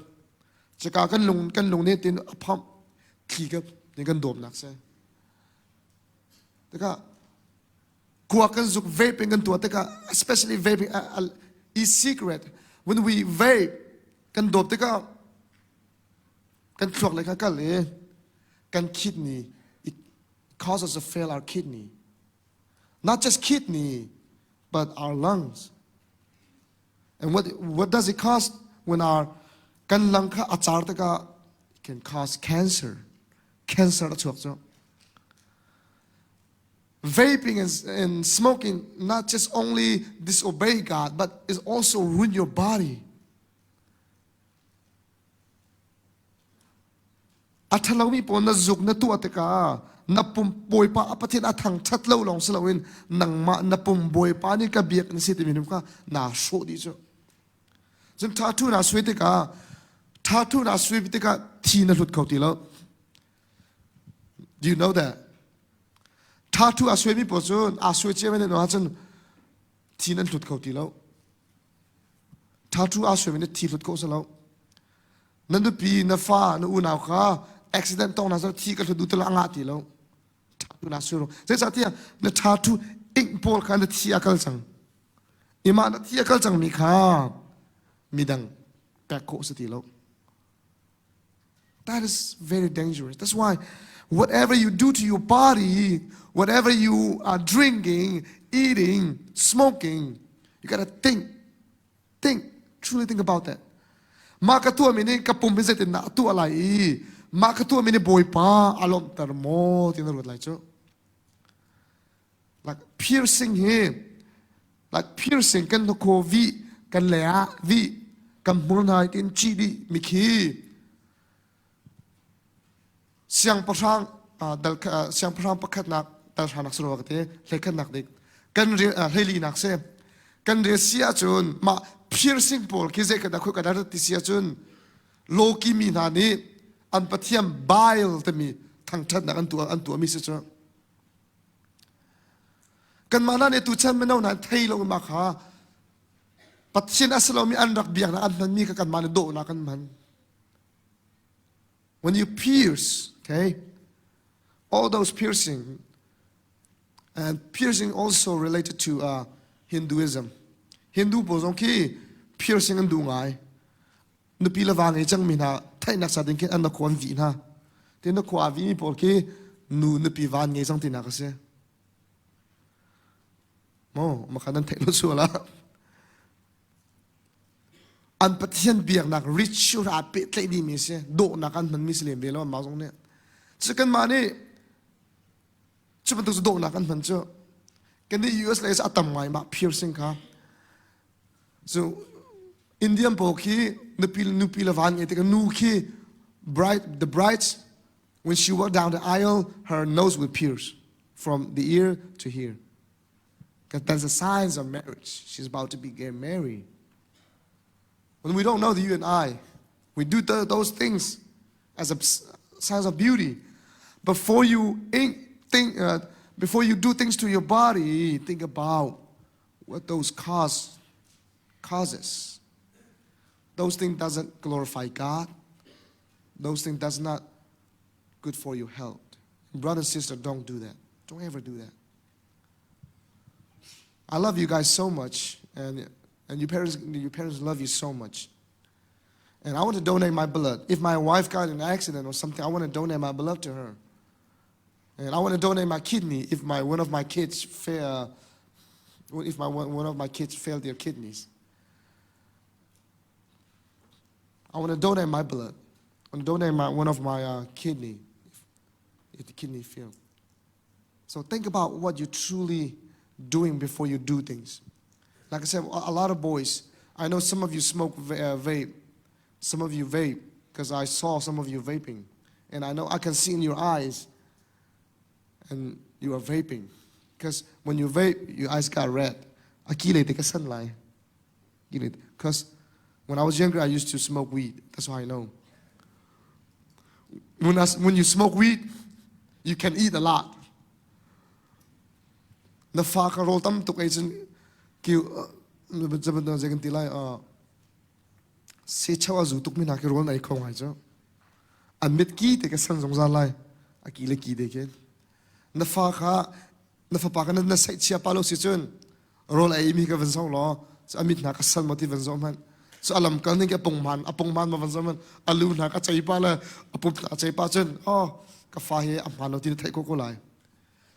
chỉ cả căn lùng này tên pham thi cái nên căn đốm nát xe thế cả qua căn dục vaping căn tua thế cả especially vaping e-cigarette when we vape căn đốm thế cả căn thuộc lại cái lẽ căn kidney it causes us to fail our kidney not just kidney but our lungs and what does it cause when our căn lung ka achar ta ka can cause cancer đó chuộc cho vaping and smoking not just only disobey God but it also ruin your body athalo mi pon na zuk na tu ateka na pum boy pa apathin athang thatlo long slowin nang ma na pum boy pa ni ka biak ni siti minum ka na sho di cho jun thatu na swete ka thatu na swete ka thi na lut khauti lo do you know that thatu a swemi po chun a swe che men no chun thi na lut khauti lo thatu a swemi ne thi lut ko sa lo nan du pi na fa na u na kha accident tong na so thi ka du tla nga ti lo thatu na suro se sa tia na thatu ing pol kan na thi akal chang ima na thi akal chang mi kha midang pek ko sa ti lo that is very dangerous that's why whatever you do to your body whatever you are drinking eating smoking you got to think truly think about that makatua mini kapum bisetin na tu alai makatua mini boy pa alom termo tinarut lai cho like piercing him like piercing kan ko vi kan lea vi kan murnai tin chi di mikhi siang pasang dal siang pasang pakhat nak dal hanak suro kate lekhan nak dik kan heli nak se kan re sia chun ma piercing pol kize ka da khu ka da ti sia chun loki mi na ni an pathiam bile te mi thang that na an tu mi se cho kan mana ne tu chan menau na thei lo ma kha pathin aslo mi an rak biak na an mi ka kan man do na kan man when you pierce okay all those piercing and piercing also related to Hinduism Hindu bozong ki piercing and dungai nu pila wang chang mina thai nak sa din ke an kon vi na tin na kwa vi mi por ki nu pi wan nge chang tin na ka se mo makanan thai lo su la an pathian biak nak ritual a pe tlai di mi se do na kan man muslim be lo ma jong ne chikan ma ni chuban tu do na kan man cho kan ni US la is atam mai ma piercing ka so Indian po ki nu pila van ete ka nu ki the bride when she walked down the aisle her nose would pierce from the ear to here because that's the signs of marriage she's about to be get married when we don't know you and I we do those things as a signs of beauty before you before you do things to your body think about what those causes those things doesn't glorify God those things does not good for your health brother and sister don't do that don't ever do that I love you guys so much and your parents love you so much and I want to donate my blood if my wife got in an accident or something I want to donate my blood to her and I want to donate my kidney if one of my kids fail their kidneys I want to donate my blood. I want to donate one of my kidney if the kidney fails. So think about what you're truly doing before you do things. Like I said, a lot of boys, I know some of you smoke vape. Some of you vape because I saw some of you vaping. And I know I can see in your eyes and you are vaping. Because when you vape, your eyes got red. Because when I was younger, I used to smoke weed. That's why I know. when you smoke weed, you can eat a lot. Na fa ka rol tam tuk agent ki jaban da jagan tilai se chawa zu tuk mina ki rol nai khong ai cho amit ki te ka san jong za lai akile ki de ke na fa pa ka na sai chia palo si chun rol ai mi ka van song lo amit na ka san moti van zo man so alam kal ning ke apong man ma van zo man alu na ka chai pa la apup na chai pa chun ka fa he amano tin thai ko lai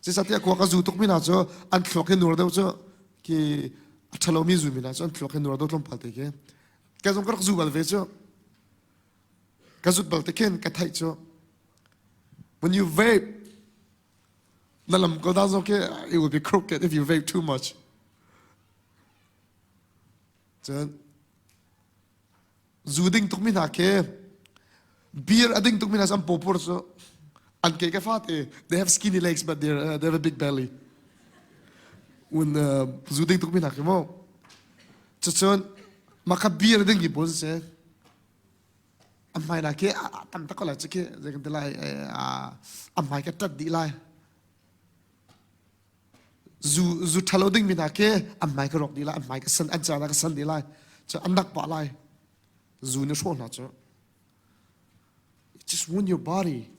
si satia ko ka zu tuk mina cho an thlok he nur do cho ki athalo mi zu mina cho an thlok he nur do tlom palte ke ka jong ka zu bal ve cho ka zu bal te ken ka thai cho when you vape nalam ko da zo ke it will be crooked if you vape too much cho zu ding tuk mina ke beer ading tuk mina sam popor so and they have skinny legs, but they have a big belly. When zuding tuk mina kemo, chachon makabir ding gipol se. Amay na ke tam takola chike jagan tilai amay ka tat di lai. Zu thalo ding mina ke amay ka rok di lai amay ka san anjana ka san di lai. Cha anak pa lai. Zu ne shon na cho. Just wound your body.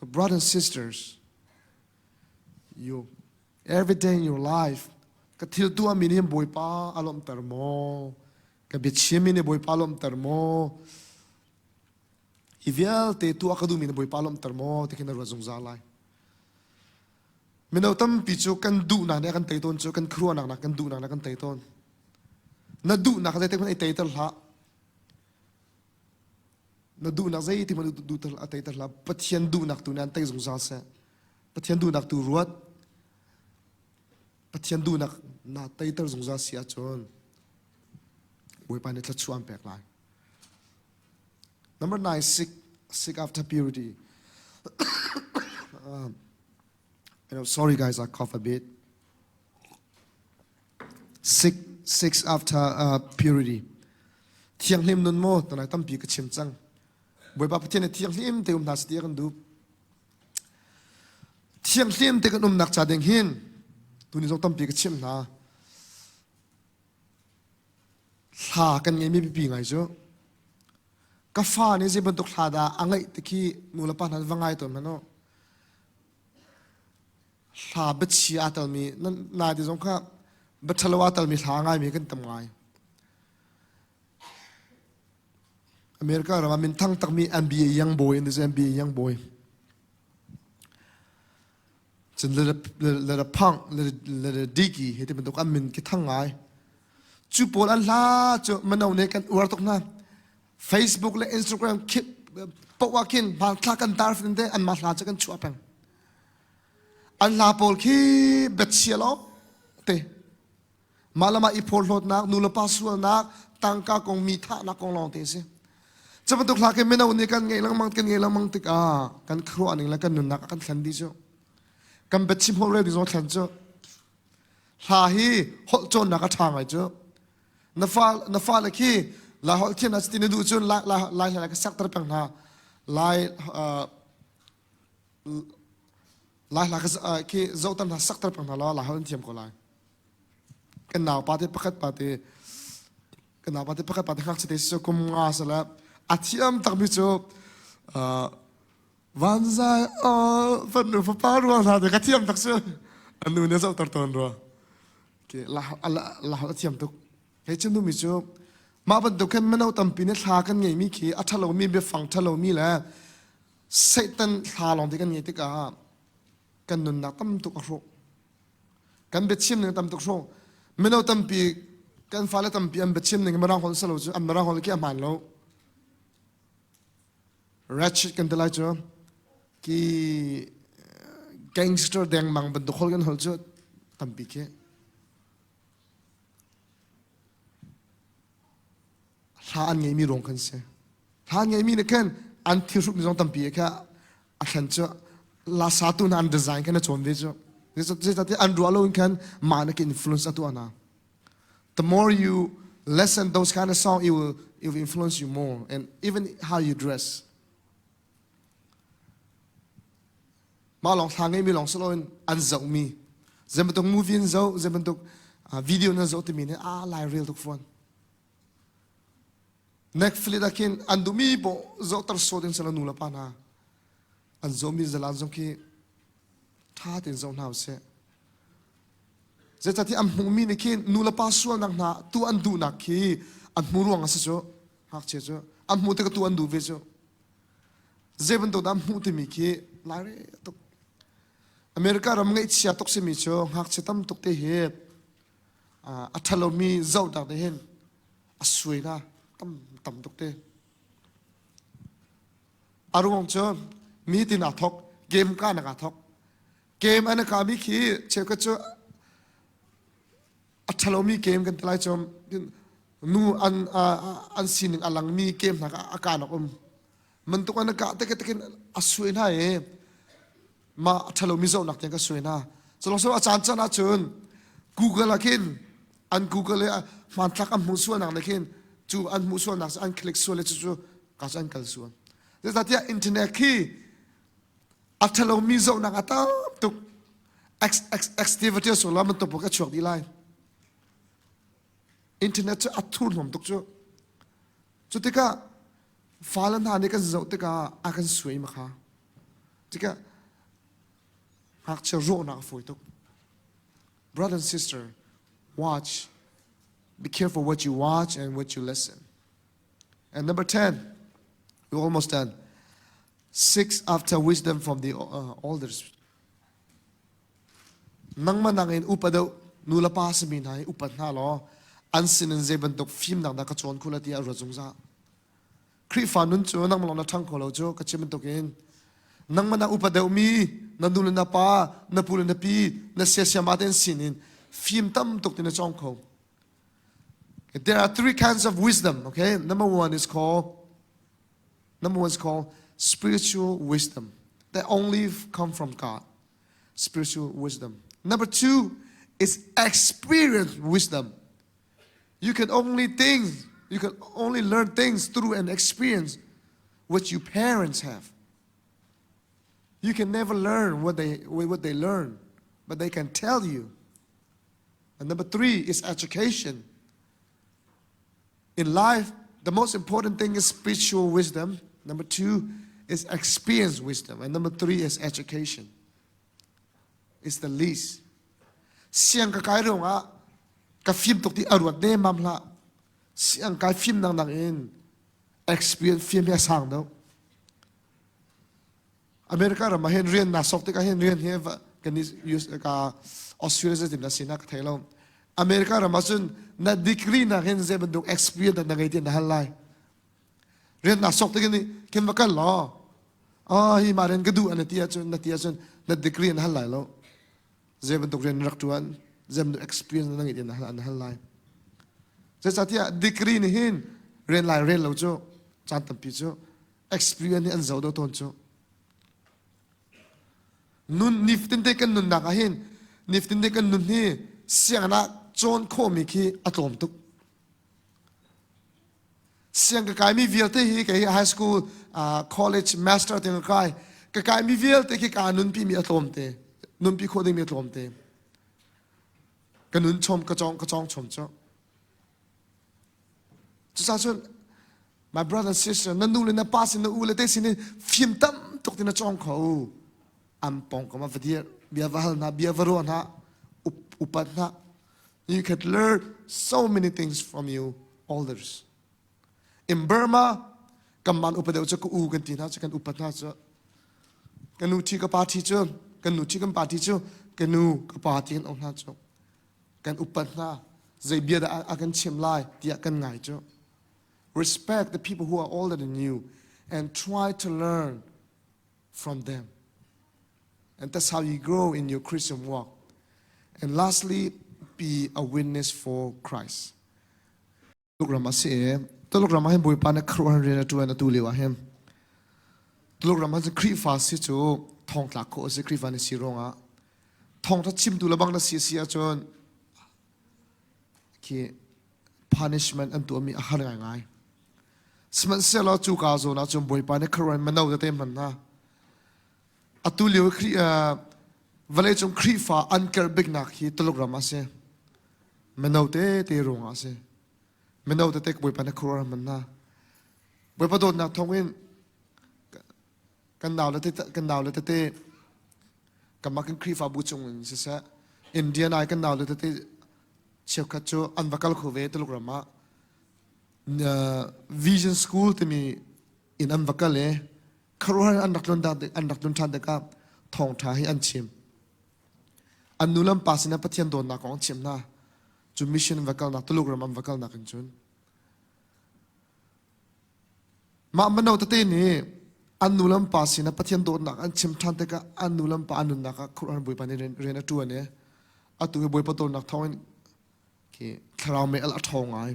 So brothers and sisters, you every day in your life, katil tu amini boy pa alom termo, kabitchimini boy pa alom termo, ivial te tu akadumini boy pa alom termo, te kina razong zalai. Minautam pichu kan du na ne kan taiton cho kan kruan na kan du na kan taiton. Na du na kan taiton taital ha. Na du nak zai ti ma du tel atai tel la pathian du nak tu nan tai zung za se pathian du nak tu ruat pathian du nak na tai tel zung za sia chon boy pa ne tla chuan pek lai. Number 9, sick after purity. Sorry guys, I cough a bit. Sick after purity. Thiang lim nun mo tanai tam pi ka chim chang. Boy pa pathian thiang lim te nas ti kan du. Thiang lim te kan nak cha deng hin. Tu ni zong tam pi ka chim na. Tha kan ngai mi pi ngai jo. Ka fa ni je bentuk tha da angai te ki nula pa nan wangai to mano. Tha bet chi atal mi na di zong kha bethalwa atal mi tha ngai mi kan tam ngai. America rama min thang tak mi NBA young boy in this NBA young boy. Chen le pang le diki hete bentuk amin ki thang ngai. Chu pol an la cho manau ne kan war tok na. Facebook le Instagram kip pawakin bal tlakan darf nde an ma la kan chu apang. An la pol ki betchialo te. Malama ipol lot na nula pasual na tangka kong mitha na kong long te se. Cepat tu kelak kemana uni kan ngelang mang tik kan keruan ngelang kan nunak kan khandi jo kan becim hole di zon khanjo lahi hol jon nak thang ai jo nafal laki la hol kien as tin du jon la ka sak tar pang na lai la ka ki zautan na sak tar pang na la hol thiam ko lai kan naw pate pakat khak chite so kum nga sala atiam tak mi cho vanzai van nu paru na de katiam tak so anu ne zau tar ton ro ke la atiam tuk he chen du mi cho ma ban do kan manau tam pi ne thla kan ngei mi khi athalo mi be fang thalo mi la satan thla long de kan ngei te ka kan nun na tam tuk ro kan be chim ne tam tuk ro manau tam pi kan fa la tam pi am be chim ne ma rang hol salo chu am rang hol ki aman lo ratchet kan dalai cho ki gangster deng mang ban dokhol gan hol cho tampi ke ha an ngai mi rong kan se ha ngai mi ne kan an thiruk ni jong tampi ka a khan cho la satu nan design kan chon ve cho this that an rualo kan man ke influence atu ana the more you listen those kind of song it will influence you more and even how you dress. มาลองทางไงมีลองสโลนอันเจ้ามีจะเป็นตัวมูฟี่เจ้าจะเป็นตัววิดีโอนั่นเจ้าที่มีเนี่ยไลฟ์เรียลทุกคนNetflix akin andumi bo zo tar so din sala nula pana an zombie zalan zom ki tha tin zon haw se zeta ti am humi ne kin nula pa sual nak na tu an du nak ki an muruang asa jo hak che jo am mu te ka tu an du ve jo zeben to dam mu te mi ki lare to America ram ngai chia tok se mi cho hak che tam tok te he athalomi zo dak de hen asui na tam tok te arung cho mi tin a thok game ka na ka thok game ana ka mi khi che ka cho athalomi game kan tlai chom nu an sin alang mi game na ka na man to kana ka te ke asui na e ma athalomi zo nak te ka sui na so lo so achan chana chun Google akin an Google man thak am musuan nak lekin chu an musuan nak an click so le chu ka san kal suan this that ya internet ki athalomi zo nak ata tu activity so la man to ka chok di lai internet chu athur nom tok chu te ka falan ha ne ka zo te ka akan sui ma kha te ka hak che ro na foi tok brother and sister watch be careful what you watch and what you listen and number 10 we're almost done seek after wisdom from the elders nang manangin upadaw nula pa sa minay upat na lo ansin en zeben tok film nang da ka chon khulati a rozung za kri fanun chu nang malona thang kholo jo ka chimen tokin nang mana upadaw mi nandul na pa na pul na pi na sesya maten sinin film tam tok tin chong kho there are three kinds of wisdom okay number one is called spiritual wisdom that only come from God spiritual wisdom number two is experience wisdom you can only learn things through an experience which your parents have you can never learn what they learn but they can tell you and number three is education in life the most important thing is spiritual wisdom number two is experience wisdom and number three is education it's the least siang ka kai rong a ka film tok ti arwat de mam la siang kai film nang in experience film ya sang do America ra ma hen rian na sok te ka hen rian he kan use ka Australia din na sina ka thailo America ra ma sun na degree na hen ze banduk experience na ngai tin na halai rian na sok te ni ken ma kan lo hi ma ren gadu an tia chun na degree na halai lo ze banduk ren rak tuan ze banduk experience na ngai tin na halai ze satia degree ni hin ren lai ren lo cho chan tam pi cho experience ni an zo do ton cho nun niftin te kan nun na ka hin niftin te kan nun hi siang na chon kho mi ki atom tuk siang ka kai mi vial te hi ka high school college master te ka kai mi vial te ki ka nun pi mi atom te nun pi kho ding mi atom te ka nun chom ka chong chom cho chu sa chun my brother and sister nan nu le na pas in u le te sin phim tam tok tin na chong kho am pong ko ma vadia biawahal na biavaro na upat na you can learn so many things from you elders in Burma kaman upadeu cha ku u kan tin ha cha kan upat na cha kanu thi ka pa thi chu kanu thi kan pa thi chu kanu ka pa thi kan on na chu kan upat na zai bia da akan chim lai tia kan ngai chu respect the people who are older than you and try to learn from them and that's how you grow in your Christian walk and lastly be a witness for Christ Tulogram se tulogram hen boy pa na khruan re na tu na tu lewa hem tulogram ha kri fa si chu thong tla ko se kri fa ni si ronga thong tha chim tu la bang na si a chon ki punishment and to mi a har ngai sman se lo chu ka zo na chum boy pa na khruan ma no da te man na atulio kri vale chong kri fa anker big nak hi tologram ase menote te rong ase menote tek boy pana khura manna boy pa dot nak thongin kan naw le te kamakin kri fa bu chung se sa indian ai kan naw le te cheu kha cho anvakal khove tolograma vision school te mi in anvakal le khara andak lon than de ka thong tha hi an chim anulam pasina pathian don na kong chim na chu mission vakal na tologram am vakal na kan chun ma mano te ni anulam pasina pathian don na an chim than de ka anulam pa anun na ka khuran boi pa ne rena tu ane atu boi pa don na thawin ke kharau me al athong ai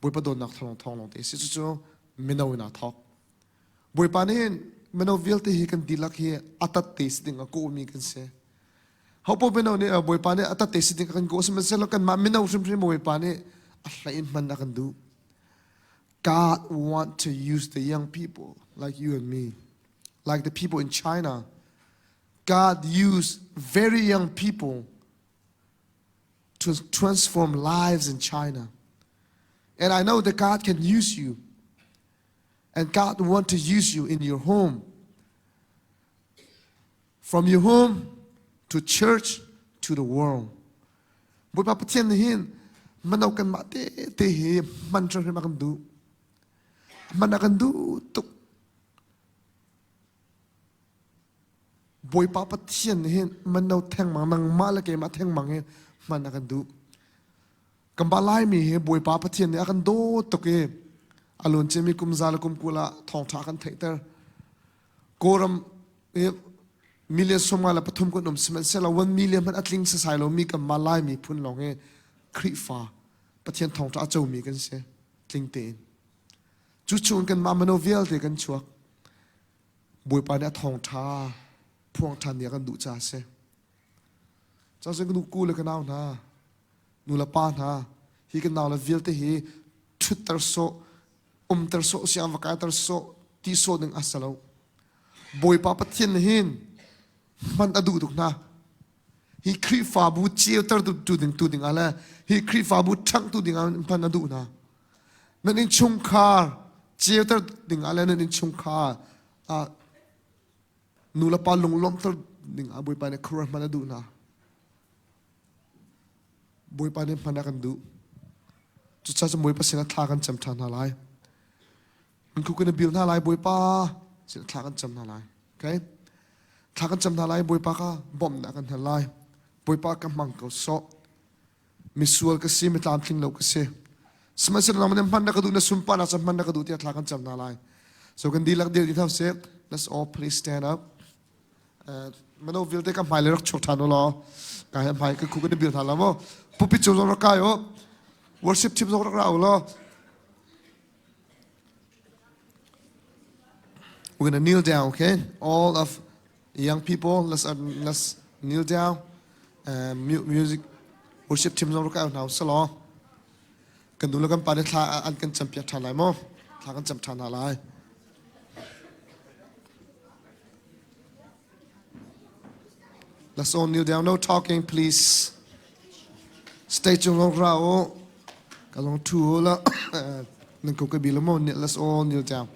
boi pa don na thong long te si chu mino na thok boi pa ne mano vil te hi kan dilak hi atat te sting ko mi kan se hopo mino ne boi pa ne atat te sting kan go sem se lo kan ma mino sim boi pa ne a in man na kan du God want to use the young people like you and me, like the people in China. God used very young people to transform lives in China. And I know that God can use you. And God wants to use you in your home. From your home to church to the world. Boi pa patien hin manaw kan ma te he man tra ma kan du. Man akan du tuk boi pa patien hin manaw theng mang nang ma la ke ma theng mang he man akan du. Kambalai mi he boi pa patien ne akan do tuk e alon chemi kum zala kum kula thong tha kan theiter koram e million somala pathum ko nom semen sela 1 million man atling sa sailo mi kam malai mi phun long e khri fa pathian thong tha chau mi kan se tling te chu chun kan ma mano vial te kan chuak boi pa ne thong tha phuang than ne kan du cha se cha se nu ku le kan naw na nu la pa na hi kan naw la vial te hi thutar so tar so siam va ka tar so ti so ding asalo boi pa pathian hin man adu duk na hi khri fa bu chiu tar tu ding ala hi khri fa bu thang tu ding pan adu na nan in Chungkhar chiu tar ding ala nan in Chungkhar a nula pa lom tar ding a boi pa ne khur man adu na boi pa ne pan kan du chu cha boi pa sina tha kan cham than na laiมันคุกันเบียวหน้าลายบอยป้าเสียทากันจำหน้าลายโอเคทากันจำหน้าลายบอยป้าก็บ่มหน้ากันหน้าลายบอยป้าก็มังก็โซมิสวลก็ซีมิตามทิ้งเราก็เสียสมัยสิ่งเรามันพันนักดูนะสุนปานะสมันนักดูที่ทากันจำหน้าลาย so กันดีลักเดียวที่ทำเสร็จ let's all please stand up มันเอาวิลเตกับหมายเลยรักชกทานโนลอกายหมายก็คุกันเบียวทานแล้วมั้งผู้พิจูจงรักกายโอ้ worship team จงรักเราแล้วWe're going to kneel down, okay? All of the young people, let's kneel down. Music, worship team zong rukai now. Salo. Kan dulu kan pada tha an kan champion tha lai mo. Tha kan cham tha na lai. Let's all kneel down. No talking, please. Stay zong rao. Kalong tu la. Nang ko ka bilamo. Let's all kneel down.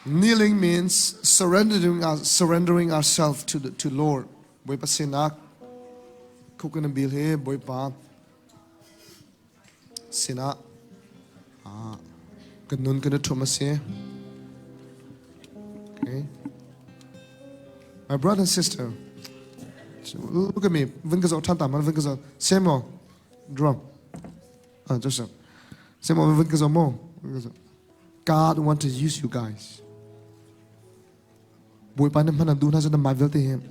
Kneeling means surrendering ourselves to Lord. Boy pa sinak, kukan bil he boy pa sinak. Ganun kana Thomas he. Okay. My brother and sister, look at me. Vin ka zo tanta man vin ka zo. Semo drum. Joseph. Semo vin ka zo mo. God want to use you guys. Boi pa naman ang doon na sa namavel te him.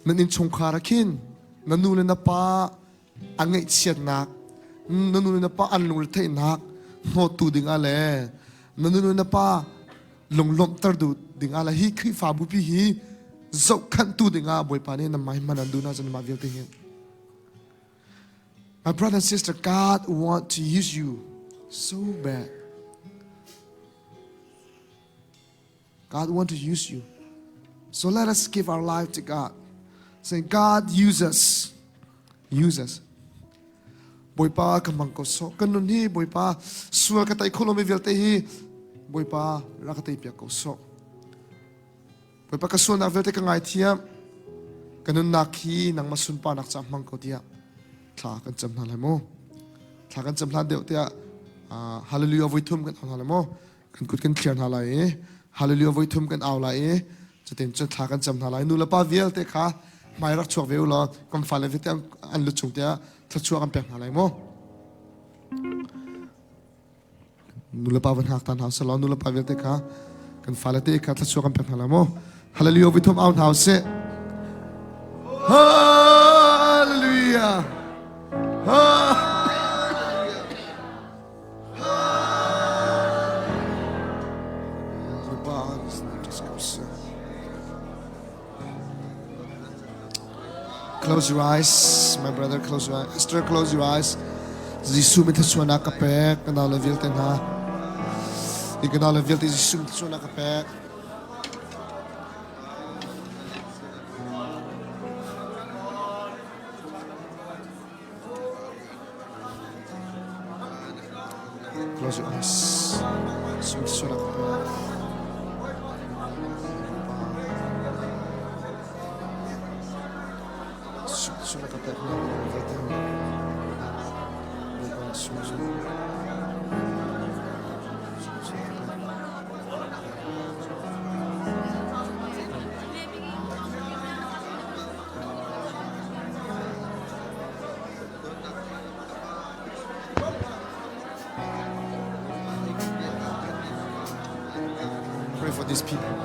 Nanin Chungkhar akin, nanunan na pa ang siyat nak, nanunan na pa ang lultay nak, no tu ding ale, nanunan na pa longlom tar du ding ala hi kri fa bu pi hi, zok kan tu ding a boi pa ni na may man ang doon na sa namavel te him. My brother and sister, God want to use you so bad. God wants to use you. So let us give our life to God. Saying, God, use us. Use us. BAWIPA kamang ko so. Kanun hi BAWIPA. Sual katay kulomi velte hi. BAWIPA rakatay piyak ko so. BAWIPA kasual na velte ka ngay tiya. Kanun nakhi nang masunpa naksamang ko tiya. Tla kan jam halay mo. Tla kan jam halay tiya. Hallelujah voitum kan halay mo. Kan kut kan clear halay. Hallelujah voitum kan awlay. Jatin jat tla kan jam halay. Nula pa velte ka. Mai rak chuak veu lo kom fa le vete an lu chung tia thla chuak am pek na lai mo nula pa van hak tan house lo nula pa vete ka kan fa le te ka thla chuak am pek na lai mo hallelujah we thom out house se hallelujah Close your eyes, my brother. Close your eyes. Esther, close your eyes. Zisu mit suana kapek, kanal vilten ha. Ikanal vilten zisu mit suana kapek. Close your eyes. Zisu mit suana kapek. Sulla caperna, pray for these people.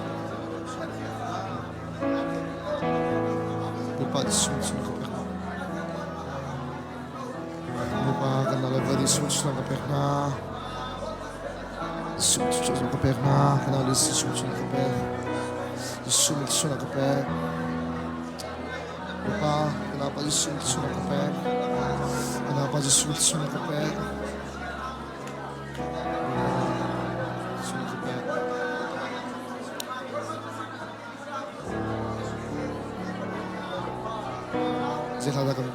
Switch na kaperna. Switch na kaperna. Kanal is switch na kaper. Switch na kaper. Lupa, kenapa switch na kaper? Kenapa switch na kaper? Zela da kan.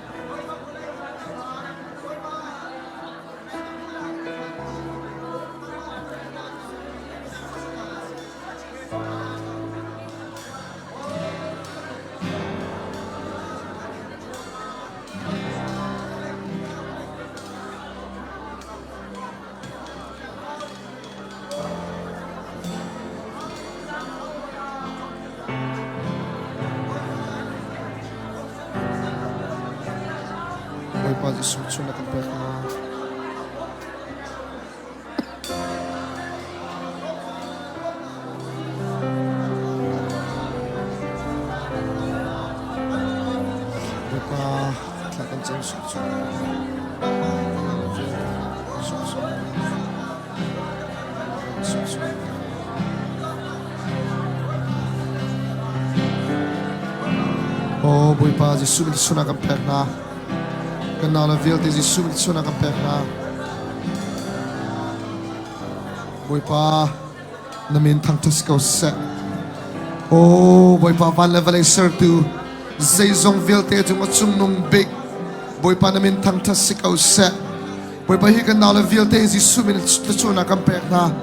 BAWIPA switch na kapek na. BAWIPA tlakan jam switch. Oh, BAWIPA switch na kapek na. Kanal velte zisu mit suana kapek na. BAWIPA namin thang tus ko se. Oh, BAWIPA van level ser tu zaizong velte tu matsum nung big. BAWIPA namin thang tus ko se. BAWIPA hi kanal velte zisu mit suana kapek na.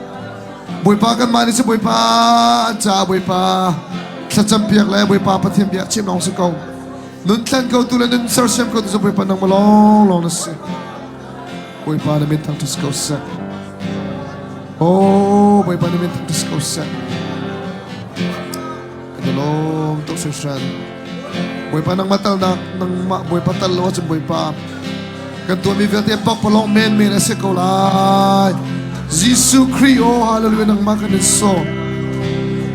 BAWIPA kan mani se BAWIPA ja BAWIPA thacham piak le BAWIPA pathiam piak chim nong se ko. Nun tlan ko tulan nun sarsem ko tu sa BAWIPA nang malong long na si BAWIPA namin tang tus ko sa. Oh, BAWIPA namin tang tus ko sa. Kadalong to sa siyan BAWIPA nang matal na BAWIPA talo sa BAWIPA kanto mi velte pak palong men na si ko lai Jisu Christ. Oh, hallelujah nang makanin so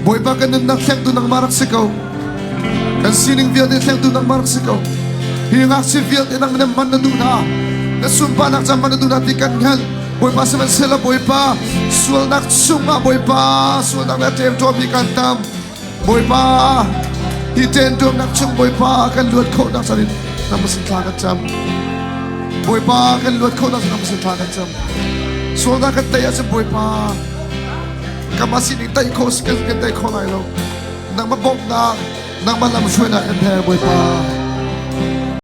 BAWIPA kanun nang kyak tu nang marak si ko. Kan sining velte tlang tu nang marak sikaw. Hingak si velte nang naman na duna. Nasumpa nak zaman na duna ti kanghal. BAWIPA sa man sila BAWIPA. Sual nak sunga BAWIPA. Sual nak natem to mi kantam. BAWIPA. Hitendom nak chung BAWIPA. Kan luat ko nak sarin. Namasin tlakat jam. BAWIPA. Kan luat ko nak namasin tlakat jam. Sual nak kataya sa BAWIPA. กมาสินิไตโคสกันไตโคไลโลนังมาบอกนังมาลำช่วยนักกันแทบวยปา